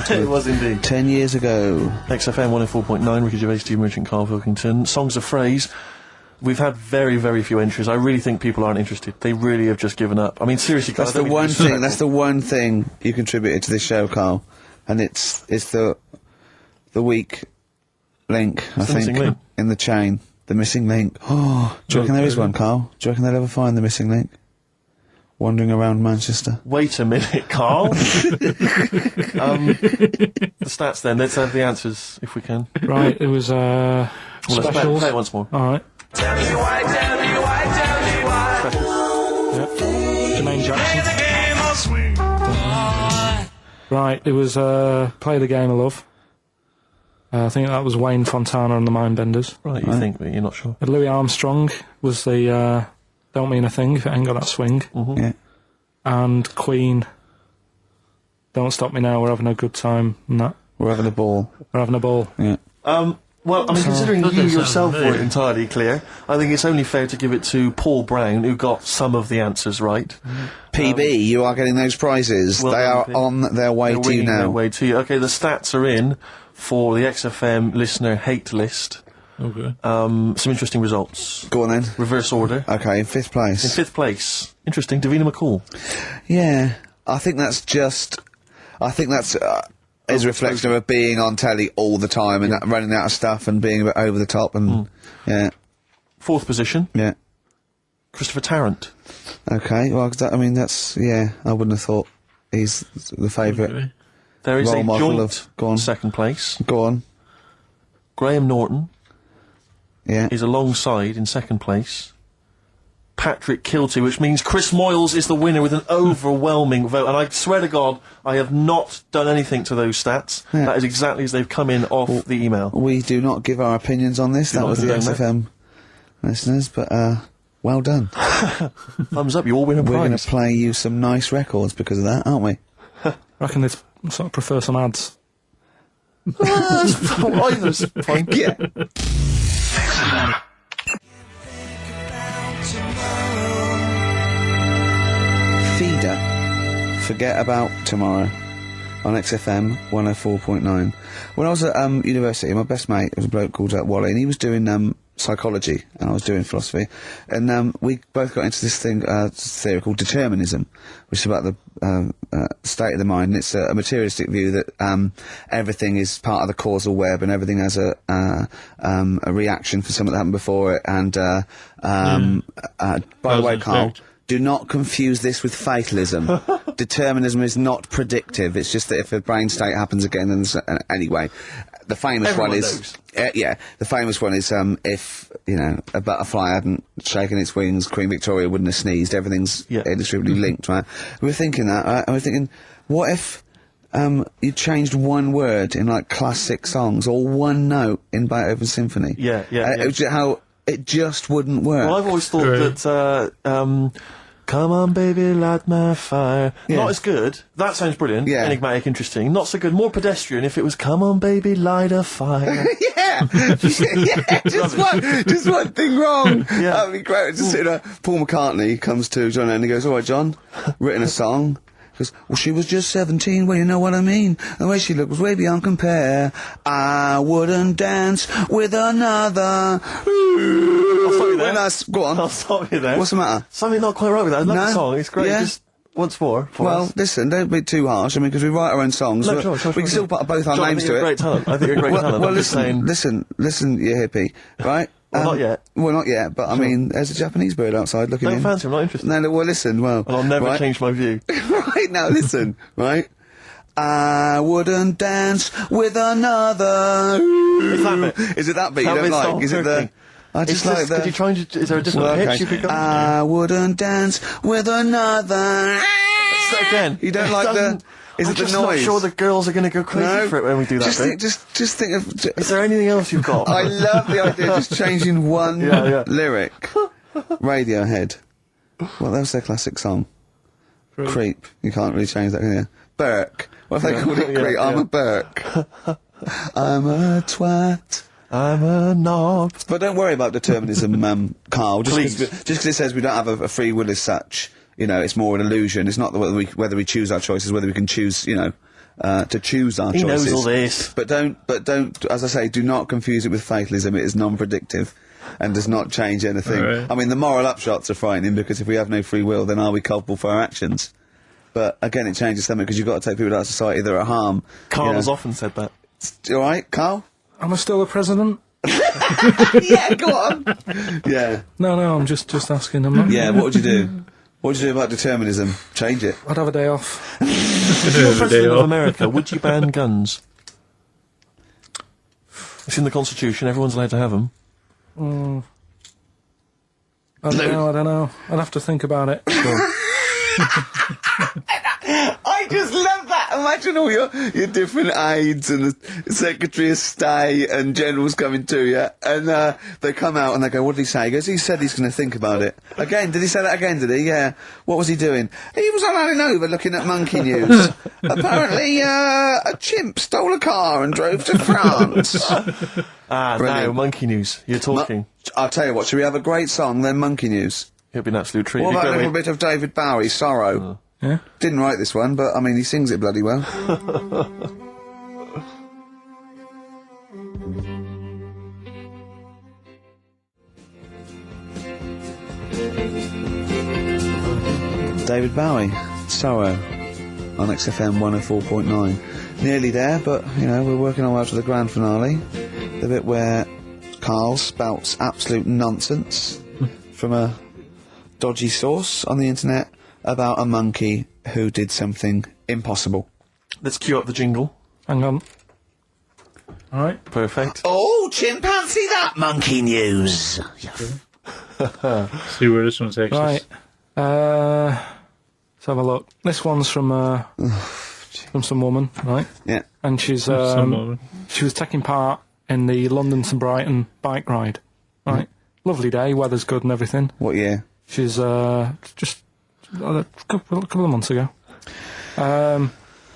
Speaker 3: It was indeed.
Speaker 2: 10 years ago.
Speaker 3: XFM 104.9, Ricky Gervais, Steve Merchant, Karl Pilkington. Songs of Phrase. We've had very, very few entries. I really think people aren't interested. They really have just given up. I mean, seriously,
Speaker 2: That's the one thing. That's the one thing you contributed to this show, Carl, and it's the weak link. I think
Speaker 3: missing link.
Speaker 2: in the chain, the missing link. Oh, do you reckon there is one, Carl? Do you reckon they'll ever find the missing link? Wandering around Manchester.
Speaker 3: Wait a minute, Carl. The stats then. Let's have the answers, if we can.
Speaker 4: Right, it was,
Speaker 3: Well, let's
Speaker 4: specials.
Speaker 3: play it once more.
Speaker 4: Alright.
Speaker 5: Tell me why, tell me why, tell me why.
Speaker 3: Specials.
Speaker 4: Yep. Jermaine Jackson.
Speaker 5: Game of swing.
Speaker 4: Right, it was, Play the Game of Love. I think that was Wayne Fontana and the Mindbenders.
Speaker 3: Right, you think, but you're not sure.
Speaker 4: Louis Armstrong was the, Don't Mean a Thing if it ain't got that swing.
Speaker 2: Yeah.
Speaker 4: And Queen, Don't Stop Me Now, We're Having a Good Time, and that.
Speaker 2: We're having a ball.
Speaker 4: We're having a ball.
Speaker 2: Yeah.
Speaker 3: Well, I mean, considering
Speaker 1: Doesn't
Speaker 3: you
Speaker 1: sound
Speaker 3: yourself
Speaker 1: familiar.
Speaker 3: weren't entirely clear, I think it's only fair to give it to Paul Brown, who got some of the answers right.
Speaker 2: PB, you are getting those prizes.
Speaker 3: Well
Speaker 2: they
Speaker 3: done,
Speaker 2: are
Speaker 3: Pete.
Speaker 2: on their way
Speaker 3: They're
Speaker 2: to you
Speaker 3: winging their
Speaker 2: now.
Speaker 3: way to you. Okay, the stats are in for the XFM listener hate list.
Speaker 1: Okay.
Speaker 3: Some interesting results.
Speaker 2: Go on then.
Speaker 3: Reverse order.
Speaker 2: Okay, in fifth place.
Speaker 3: In fifth place, interesting, Davina McCall.
Speaker 2: Yeah, I think that's is a reflection of her being on telly all the time and running out of stuff and being a bit over the top and yeah,
Speaker 3: Fourth position,
Speaker 2: yeah.
Speaker 3: Christopher Tarrant.
Speaker 2: Okay, well, I mean that's I wouldn't have thought he's the favourite.
Speaker 1: Okay.
Speaker 3: There is
Speaker 2: Role
Speaker 3: a
Speaker 2: model
Speaker 3: joint
Speaker 2: of- go on.
Speaker 3: second place.
Speaker 2: Go on.
Speaker 3: Graham Norton
Speaker 2: Yeah.
Speaker 3: is alongside in second place. Patrick Kilty, which means Chris Moyles is the winner with an overwhelming vote. And I swear to God, I have not done anything to those stats.
Speaker 2: Yeah.
Speaker 3: That is exactly as they've come in off the email.
Speaker 2: We do not give our opinions on this. That
Speaker 3: not
Speaker 2: was the
Speaker 3: condone
Speaker 2: XFM listeners, but well done.
Speaker 3: Thumbs up, you all win a
Speaker 2: We're going
Speaker 3: prize.
Speaker 2: to play you some nice records because of that, aren't we?
Speaker 4: I reckon they'd sort of prefer some ads.
Speaker 3: Either's fine.
Speaker 2: Yeah. Feeder, Forget About Tomorrow, on XFM 104.9. When I was at university, my best mate was a bloke called Wally, and he was doing psychology, and I was doing philosophy, and we both got into this theory called Determinism, which is about the state of the mind, and it's a materialistic view that everything is part of the causal web, and everything has a reaction for something that happened before it, and by the way, Carl,
Speaker 1: Effect.
Speaker 2: do not confuse this with fatalism. Determinism is not predictive. It's just that if a brain state happens again, then anyway, the famous
Speaker 3: Everyone
Speaker 2: one is the famous one is if a butterfly hadn't shaken its wings, Queen Victoria wouldn't have sneezed. Everything's inextricably linked, right? We were thinking that, right? And we were thinking, what if you changed one word in like classic songs or one note in Beethoven's symphony?
Speaker 3: Yeah.
Speaker 2: It was just how it just wouldn't work.
Speaker 3: Well, I've always thought
Speaker 1: Right.
Speaker 3: that, come on, baby, light my fire.
Speaker 2: Yeah.
Speaker 3: Not as good. That sounds brilliant.
Speaker 2: Yeah.
Speaker 3: Enigmatic, interesting. Not so good. More pedestrian if it was, come on, baby, light a fire.
Speaker 2: Yeah, just one thing wrong.
Speaker 3: Yeah.
Speaker 2: That'd be great. Just Paul McCartney comes to John and he goes, "All right, John, written a song." He goes, "Well, she was just 17. Well, you know what I mean. The way she looked was way beyond compare. I wouldn't dance with another."
Speaker 3: I'll stop you there.
Speaker 2: Go on.
Speaker 3: I'll stop you there.
Speaker 2: What's the matter?
Speaker 3: Something not quite right with that. I love
Speaker 2: No?
Speaker 3: the song. It's great.
Speaker 2: Yeah.
Speaker 3: Just once more for
Speaker 2: Well,
Speaker 3: us.
Speaker 2: listen, don't be too harsh. I mean, because we write our own songs.
Speaker 3: No,
Speaker 2: we
Speaker 3: sure,
Speaker 2: we can still put both our
Speaker 3: John,
Speaker 2: names
Speaker 3: I think
Speaker 2: to
Speaker 3: you're
Speaker 2: it.
Speaker 3: a great talent. I think you're a great talent.
Speaker 2: Well,
Speaker 3: I'm just saying.
Speaker 2: listen, you hippie, right?
Speaker 3: Well, not yet.
Speaker 2: Well, not yet, but I mean, there's a Japanese bird outside looking
Speaker 3: Don't
Speaker 2: in.
Speaker 3: fancy him, not interested.
Speaker 2: No, well, listen, well...
Speaker 3: And I'll never
Speaker 2: right?
Speaker 3: change my view.
Speaker 2: Right, now, listen, right? I wouldn't dance with another...
Speaker 3: It's that bit.
Speaker 2: Is it that bit
Speaker 3: That
Speaker 2: you don't
Speaker 3: bit's
Speaker 2: like?
Speaker 3: not
Speaker 2: Is it the...
Speaker 3: working.
Speaker 2: I just like the...
Speaker 3: Could you try and... Is there a different
Speaker 2: Well,
Speaker 3: pitch
Speaker 2: okay.
Speaker 3: you could go?
Speaker 2: I wouldn't dance with another...
Speaker 3: So again.
Speaker 2: You don't like the...
Speaker 3: doesn't-
Speaker 2: Is
Speaker 3: I'm
Speaker 2: it the
Speaker 3: just
Speaker 2: noise?
Speaker 3: not sure the girls are going to go crazy
Speaker 2: No,
Speaker 3: for it when we do that
Speaker 2: just
Speaker 3: bit.
Speaker 2: think, just think of...
Speaker 3: Is there anything else you've got?
Speaker 2: I love the idea of just changing one
Speaker 3: Yeah.
Speaker 2: lyric. Radiohead. Well, that was their classic song. Creep. You can't really change that, can you? Burke. What if they called it
Speaker 3: Yeah,
Speaker 2: Creep? I'm
Speaker 3: yeah.
Speaker 2: a Burke. I'm a twat.
Speaker 3: I'm a knob.
Speaker 2: But don't worry about determinism, Carl.
Speaker 3: Please.
Speaker 2: Just because it says we don't have a free will as such, you know, it's more an illusion. It's not whether we choose our choices, whether we can choose, you know, to choose our
Speaker 3: He
Speaker 2: choices.
Speaker 3: knows all this.
Speaker 2: But don't, as I say, do not confuse it with fatalism. It is non-predictive and does not change anything.
Speaker 1: Right.
Speaker 2: I mean, the moral upshots are frightening because if we have no free will, then are we culpable for our actions? But again, it changes something because you've got to take people out of society that are harm.
Speaker 3: Carl
Speaker 2: you
Speaker 3: has
Speaker 2: know.
Speaker 3: often said that.
Speaker 2: All right, Carl?
Speaker 4: Am I still the president?
Speaker 2: Yeah, go on. Yeah.
Speaker 4: No, I'm just asking. I'm not.
Speaker 2: Yeah, what would you do? What would you do about determinism? Change it.
Speaker 4: I'd have a day off.
Speaker 3: If you're president of America, would you ban guns? It's in the Constitution, everyone's allowed to have them.
Speaker 4: I don't know. I'd have to think about it.
Speaker 2: I just love that. Imagine all your different aides and the Secretary of State and generals coming to you, and they come out and they go, "What did he say?" He goes, "He said he's going to think about it." Again, did he say that again? Did he? Yeah. What was he doing? He was running over looking at monkey news. Apparently, a chimp stole a car and drove to France.
Speaker 3: Now,
Speaker 2: Brilliant.
Speaker 3: monkey news. You're talking.
Speaker 2: I'll tell you what. Should we have a great song then? Monkey news.
Speaker 3: It'd be an absolute treat.
Speaker 2: What
Speaker 3: It'd be
Speaker 2: about a
Speaker 3: great.
Speaker 2: little bit of David Bowie, Sorrow?
Speaker 4: Yeah.
Speaker 2: Didn't write this one, but I mean, he sings it bloody well. David Bowie, Sorrow, on XFM 104.9. Nearly there, but, you know, we're working our way up to the grand finale. The bit where Carl spouts absolute nonsense from a dodgy source on the internet about a monkey who did something impossible.
Speaker 3: Let's cue up the jingle.
Speaker 4: Hang on. All right.
Speaker 3: Perfect.
Speaker 2: Oh, chimpanzee, that monkey news!
Speaker 1: See where this one takes
Speaker 4: Right.
Speaker 1: us.
Speaker 4: Let's have a look. This one's from some woman, right?
Speaker 2: Yeah.
Speaker 4: And she's
Speaker 1: Some woman.
Speaker 4: she was taking part in the London to Brighton bike ride, right? Lovely day, weather's good and everything.
Speaker 2: What year?
Speaker 4: She's just a couple of months ago.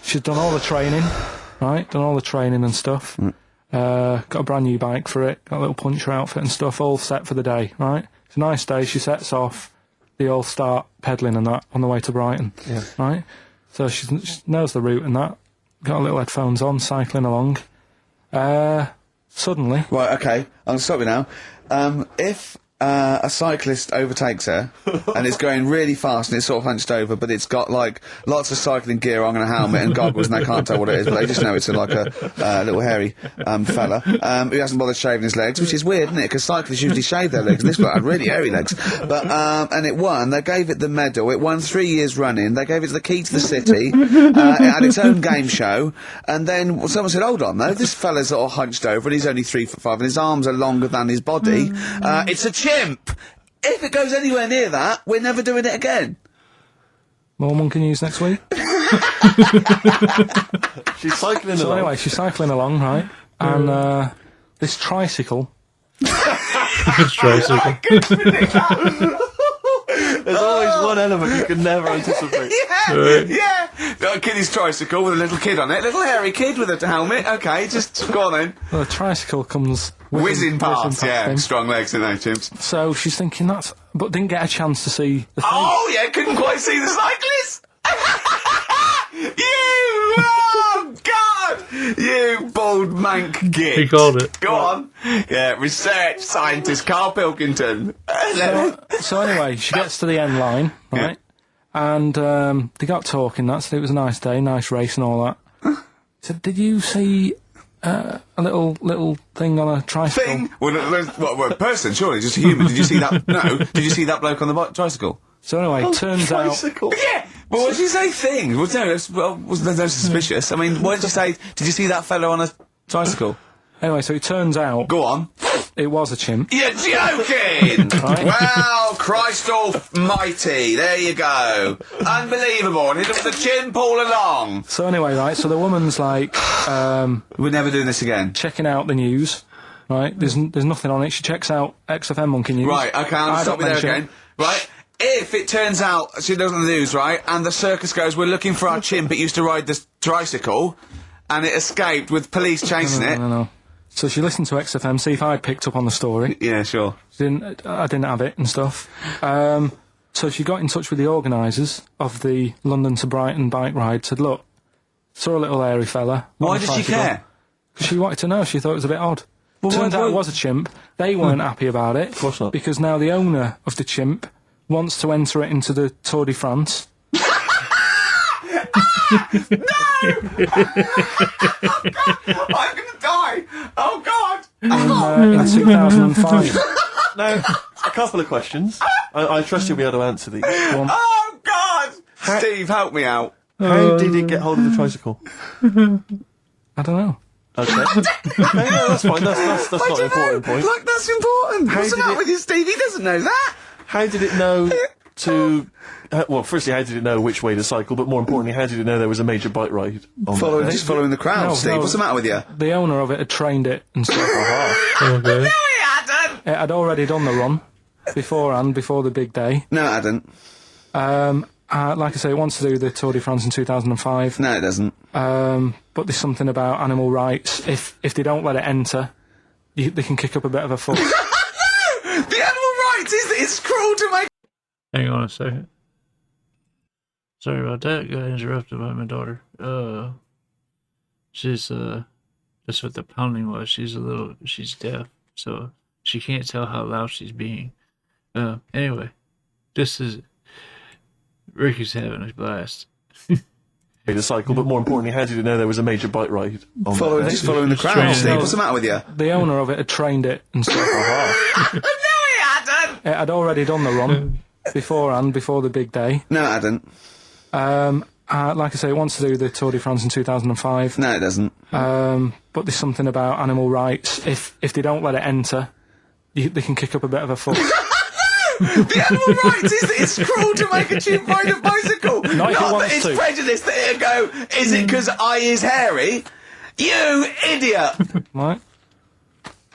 Speaker 4: She's done all the training, right? Done all the training and stuff. Got a brand new bike for it. Got a little puncher outfit and stuff, all set for the day, right? It's a nice day. She sets off. They all start pedalling and that on the way to Brighton, right? So she knows the route and that. Got her little headphones on, cycling along. Suddenly,
Speaker 2: Right, okay, I'm going to stop you now. If a cyclist overtakes her and it's going really fast and it's sort of hunched over, but it's got like lots of cycling gear on and a helmet and goggles and they can't tell what it is, but they just know it's like a little hairy fella who hasn't bothered shaving his legs, which is weird, isn't it? Because cyclists usually shave their legs and this guy had really hairy legs. But and it won. They gave it the medal. It won 3 years running. They gave it the key to the city. It had its own game show. And then someone said, "Hold on, though, this fella's sort of hunched over and he's only 3'5" and his arms are longer than his body. It's a chimp. If it goes anywhere near that, we're never doing it again."
Speaker 4: more monkey news next week.
Speaker 3: She's cycling
Speaker 4: So
Speaker 3: along.
Speaker 4: anyway, she's cycling along, right? And this tricycle.
Speaker 1: Tricycle.
Speaker 3: There's always one element you can never anticipate.
Speaker 2: Yeah. Got a kiddie's tricycle with a little kid on it. Little hairy kid with a helmet. Okay, just go on then.
Speaker 4: The tricycle comes
Speaker 2: Whizzing past, yeah.
Speaker 4: him.
Speaker 2: Strong legs, aren't they, chimps?
Speaker 4: So she's thinking that's, but didn't get a chance to see the thing.
Speaker 2: Oh, yeah, couldn't quite see the cyclist! You! Oh, God! You bald mank git.
Speaker 1: He called it.
Speaker 2: Go on. Yeah, research scientist Karl Pilkington.
Speaker 4: So anyway, she gets to the end line, right? And they got talking. It was a nice day, nice race and all that. So did you see a little thing on a tricycle?
Speaker 2: Thing? Well, a person, surely, just a human. Did you see that? No. Did you see that bloke on the tricycle?
Speaker 4: So anyway, turns out
Speaker 3: Tricycle.
Speaker 2: Yeah! But what did you say thing? Well, no, wasn't no suspicious. I mean, what did you say? Did you see that fellow on a tricycle?
Speaker 4: anyway, so it turns out
Speaker 2: Go on.
Speaker 4: it was a chimp.
Speaker 2: You're joking! Well, Christ almighty, there you go. Unbelievable, and it was a chimp all along.
Speaker 4: So anyway, right, so the woman's like
Speaker 2: We're never doing this again.
Speaker 4: checking out the news, right? There's nothing on it. She checks out XFM Monkey News.
Speaker 2: Right, okay, I'll
Speaker 4: I
Speaker 2: stop you
Speaker 4: don't
Speaker 2: there
Speaker 4: mention
Speaker 2: again. Right, if it turns out she does on the news, right, and the circus goes, "We're looking for our chimp, it used to ride this tricycle, and it escaped with police chasing it."
Speaker 4: No. So she listened to XFM, see if I'd picked up on the story.
Speaker 2: Yeah, sure.
Speaker 4: I didn't have it and stuff. So she got in touch with the organisers of the London to Brighton bike ride, said, look, saw a little hairy fella.
Speaker 2: Why did she care?
Speaker 4: Because she wanted to know, she thought it was a bit odd. Turns out it was a chimp. They weren't happy about it.
Speaker 3: Of course not.
Speaker 4: Because now the owner of the chimp wants to enter it into the Tour de France.
Speaker 2: No! Oh, God! I'm gonna die! Oh, God!
Speaker 4: In 2005.
Speaker 3: Now, a couple of questions. I trust you'll be able to answer these.
Speaker 2: Oh, God! Steve, help me out.
Speaker 3: How did it get hold of the tricycle?
Speaker 4: I don't know.
Speaker 3: Okay. Okay, no, that's fine. That's not an important point.
Speaker 2: Like, that's important.
Speaker 3: How
Speaker 2: What's the
Speaker 3: did
Speaker 2: matter
Speaker 3: it-
Speaker 2: with you, Steve? He doesn't know that.
Speaker 3: How did it know to... well, firstly, how did it know which way to cycle? But more importantly, how did it know there was a major bike ride on that?
Speaker 2: Just following the crowd,
Speaker 4: No,
Speaker 2: Steve.
Speaker 4: no.
Speaker 2: What's the matter with you?
Speaker 4: The owner of it had trained it and stuff.
Speaker 1: Okay.
Speaker 2: No, he hadn't!
Speaker 4: It had already done the run beforehand, before the big day.
Speaker 2: No, it hadn't.
Speaker 4: Like I say, it wants to do the Tour de France in 2005.
Speaker 2: No, it doesn't.
Speaker 4: But there's something about animal rights. If they don't let it enter, they can kick up a bit of a fuss.
Speaker 2: The animal rights is it's cruel to make.
Speaker 1: Hang on a second. Sorry about that. Got interrupted by my daughter. She's that's what the pounding was. She's deaf, so she can't tell how loud she's being. Anyway, this is Ricky's having a blast.
Speaker 3: The cycle, but more importantly, how did it know there was a major bike ride on that?
Speaker 2: Just following the crowd,
Speaker 1: Training.
Speaker 2: Steve. What's the matter with you?
Speaker 4: The owner of it had trained it and stuff.
Speaker 2: No, he hadn't!
Speaker 4: It had already done the run beforehand, before the big day.
Speaker 2: No, it hadn't.
Speaker 4: Like I say, it wants to do the Tour de France in 2005.
Speaker 2: No, it doesn't.
Speaker 4: But there's something about animal rights. If they don't let it enter, they can kick up a bit of a fuss.
Speaker 2: The animal rights is it's cruel to make a chimp ride a bicycle.
Speaker 4: Not if it
Speaker 2: that
Speaker 4: wants
Speaker 2: it's
Speaker 4: to.
Speaker 2: prejudice that it'll go, is it because I is hairy? You idiot!
Speaker 4: Right?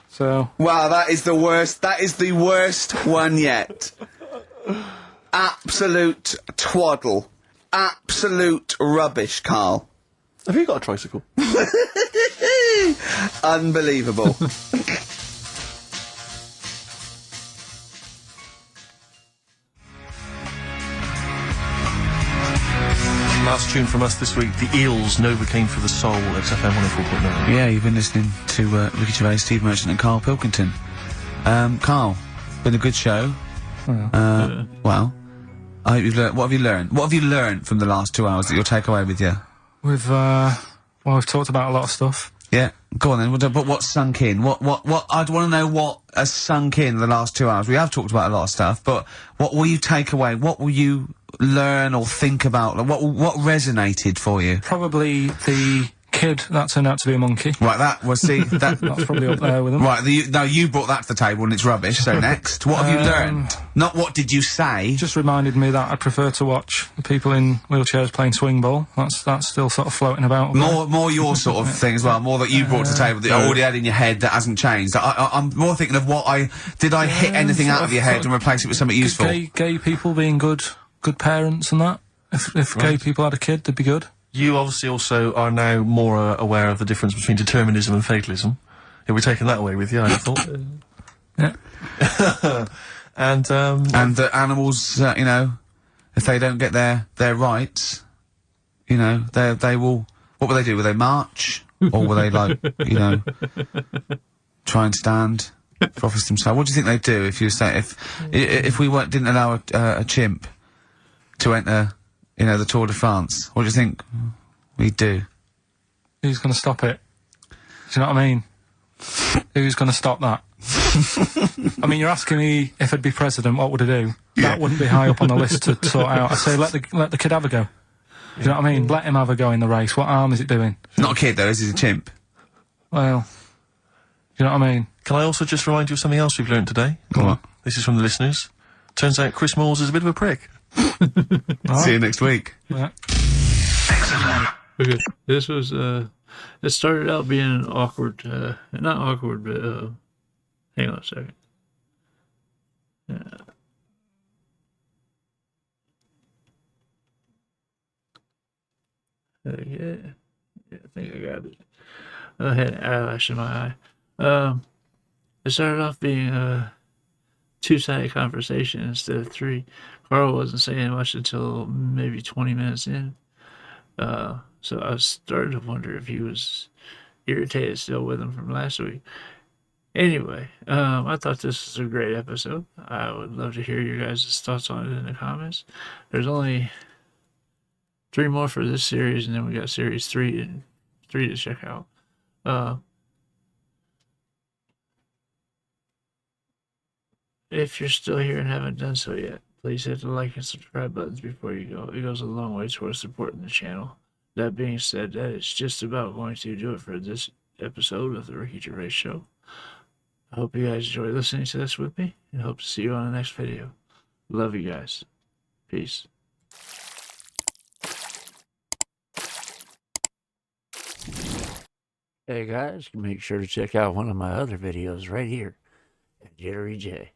Speaker 4: So,
Speaker 2: Wow, that is the worst. That is the worst one yet. Absolute twaddle. Absolute rubbish, Carl.
Speaker 3: Have you got a tricycle?
Speaker 2: Unbelievable.
Speaker 3: Last tune from us this week, The Eels, Novocaine for the Soul, XFM 104.9.
Speaker 2: Yeah, you've been listening to Ricky Gervais, Steve Merchant and Karl Pilkington. Carl, been a good show. Well, I hope you've learned. What have you learned? What have you learned from the last 2 hours that you'll take away with you?
Speaker 4: we've talked about a lot of stuff.
Speaker 2: Yeah, go on then. But what's sunk in? What? I'd want to know what has sunk in the last 2 hours. We have talked about a lot of stuff, but what will you take away? What will you learn or think about? Like, what resonated for you?
Speaker 4: Probably the kid that turned out to be a monkey.
Speaker 2: Right, that was
Speaker 4: That's probably up there with them.
Speaker 2: Right, now you brought that to the table and it's rubbish. So next, what have you learned? Not what did you say?
Speaker 4: Just reminded me that I prefer to watch the people in wheelchairs playing swing ball. That's still sort of floating about.
Speaker 2: More your sort of thing as well. More that you brought to the table that you already had in your head that hasn't changed. I'm more thinking of what did I hit anything out of your head and replace it with something useful?
Speaker 4: Gay people being good parents and that. If gay people had a kid, they'd be good.
Speaker 3: You obviously also are now more aware of the difference between determinism and fatalism. You'll be taking that away with you, I thought.
Speaker 4: Yeah.
Speaker 3: And
Speaker 2: that animals, you know, if they don't get their rights, you know, they will. What will they do? Will they march, or will they like, you know, try and stand for office themselves? What do you think they'd do if you say if we didn't allow a chimp to enter, you know, the Tour de France? What do you think we'd do?
Speaker 4: Who's going to stop it? Do you know what I mean? Who's going to stop that? I mean, you're asking me if I'd be president, what would I do? That wouldn't be high up on the list to sort out. I'd say let the kid have a go. Do you know what I mean? Let him have a go in the race. What harm is it doing?
Speaker 2: Not a kid though, is he? A chimp?
Speaker 4: Well, do you know what I mean?
Speaker 3: can I also just remind you of something else we've learned today?
Speaker 2: What?
Speaker 3: This is from the listeners. Turns out Chris Moores is a bit of a prick.
Speaker 2: See you next week.
Speaker 4: Yeah.
Speaker 1: Okay. This was it started out being awkward, not awkward, but hang on a second. Yeah, I think I got it. I had an eyelash in my eye. It started off being a two-sided conversation instead of three. Carl wasn't saying much until maybe 20 minutes in. So I started to wonder if he was irritated still with him from last week. Anyway, I thought this was a great episode. I would love to hear your guys' thoughts on it in the comments. There's only 3 more for this series, and then we got series 3 to check out. If you're still here and haven't done so yet, please hit the like and subscribe buttons before you go. It goes a long way towards supporting the channel. That being said, that is just about going to do it for this episode of the Ricky Gervais Show. I hope you guys enjoy listening to this with me, and hope to see you on the next video. Love you guys. Peace. Hey guys, make sure to check out one of my other videos right here at JitteryJay.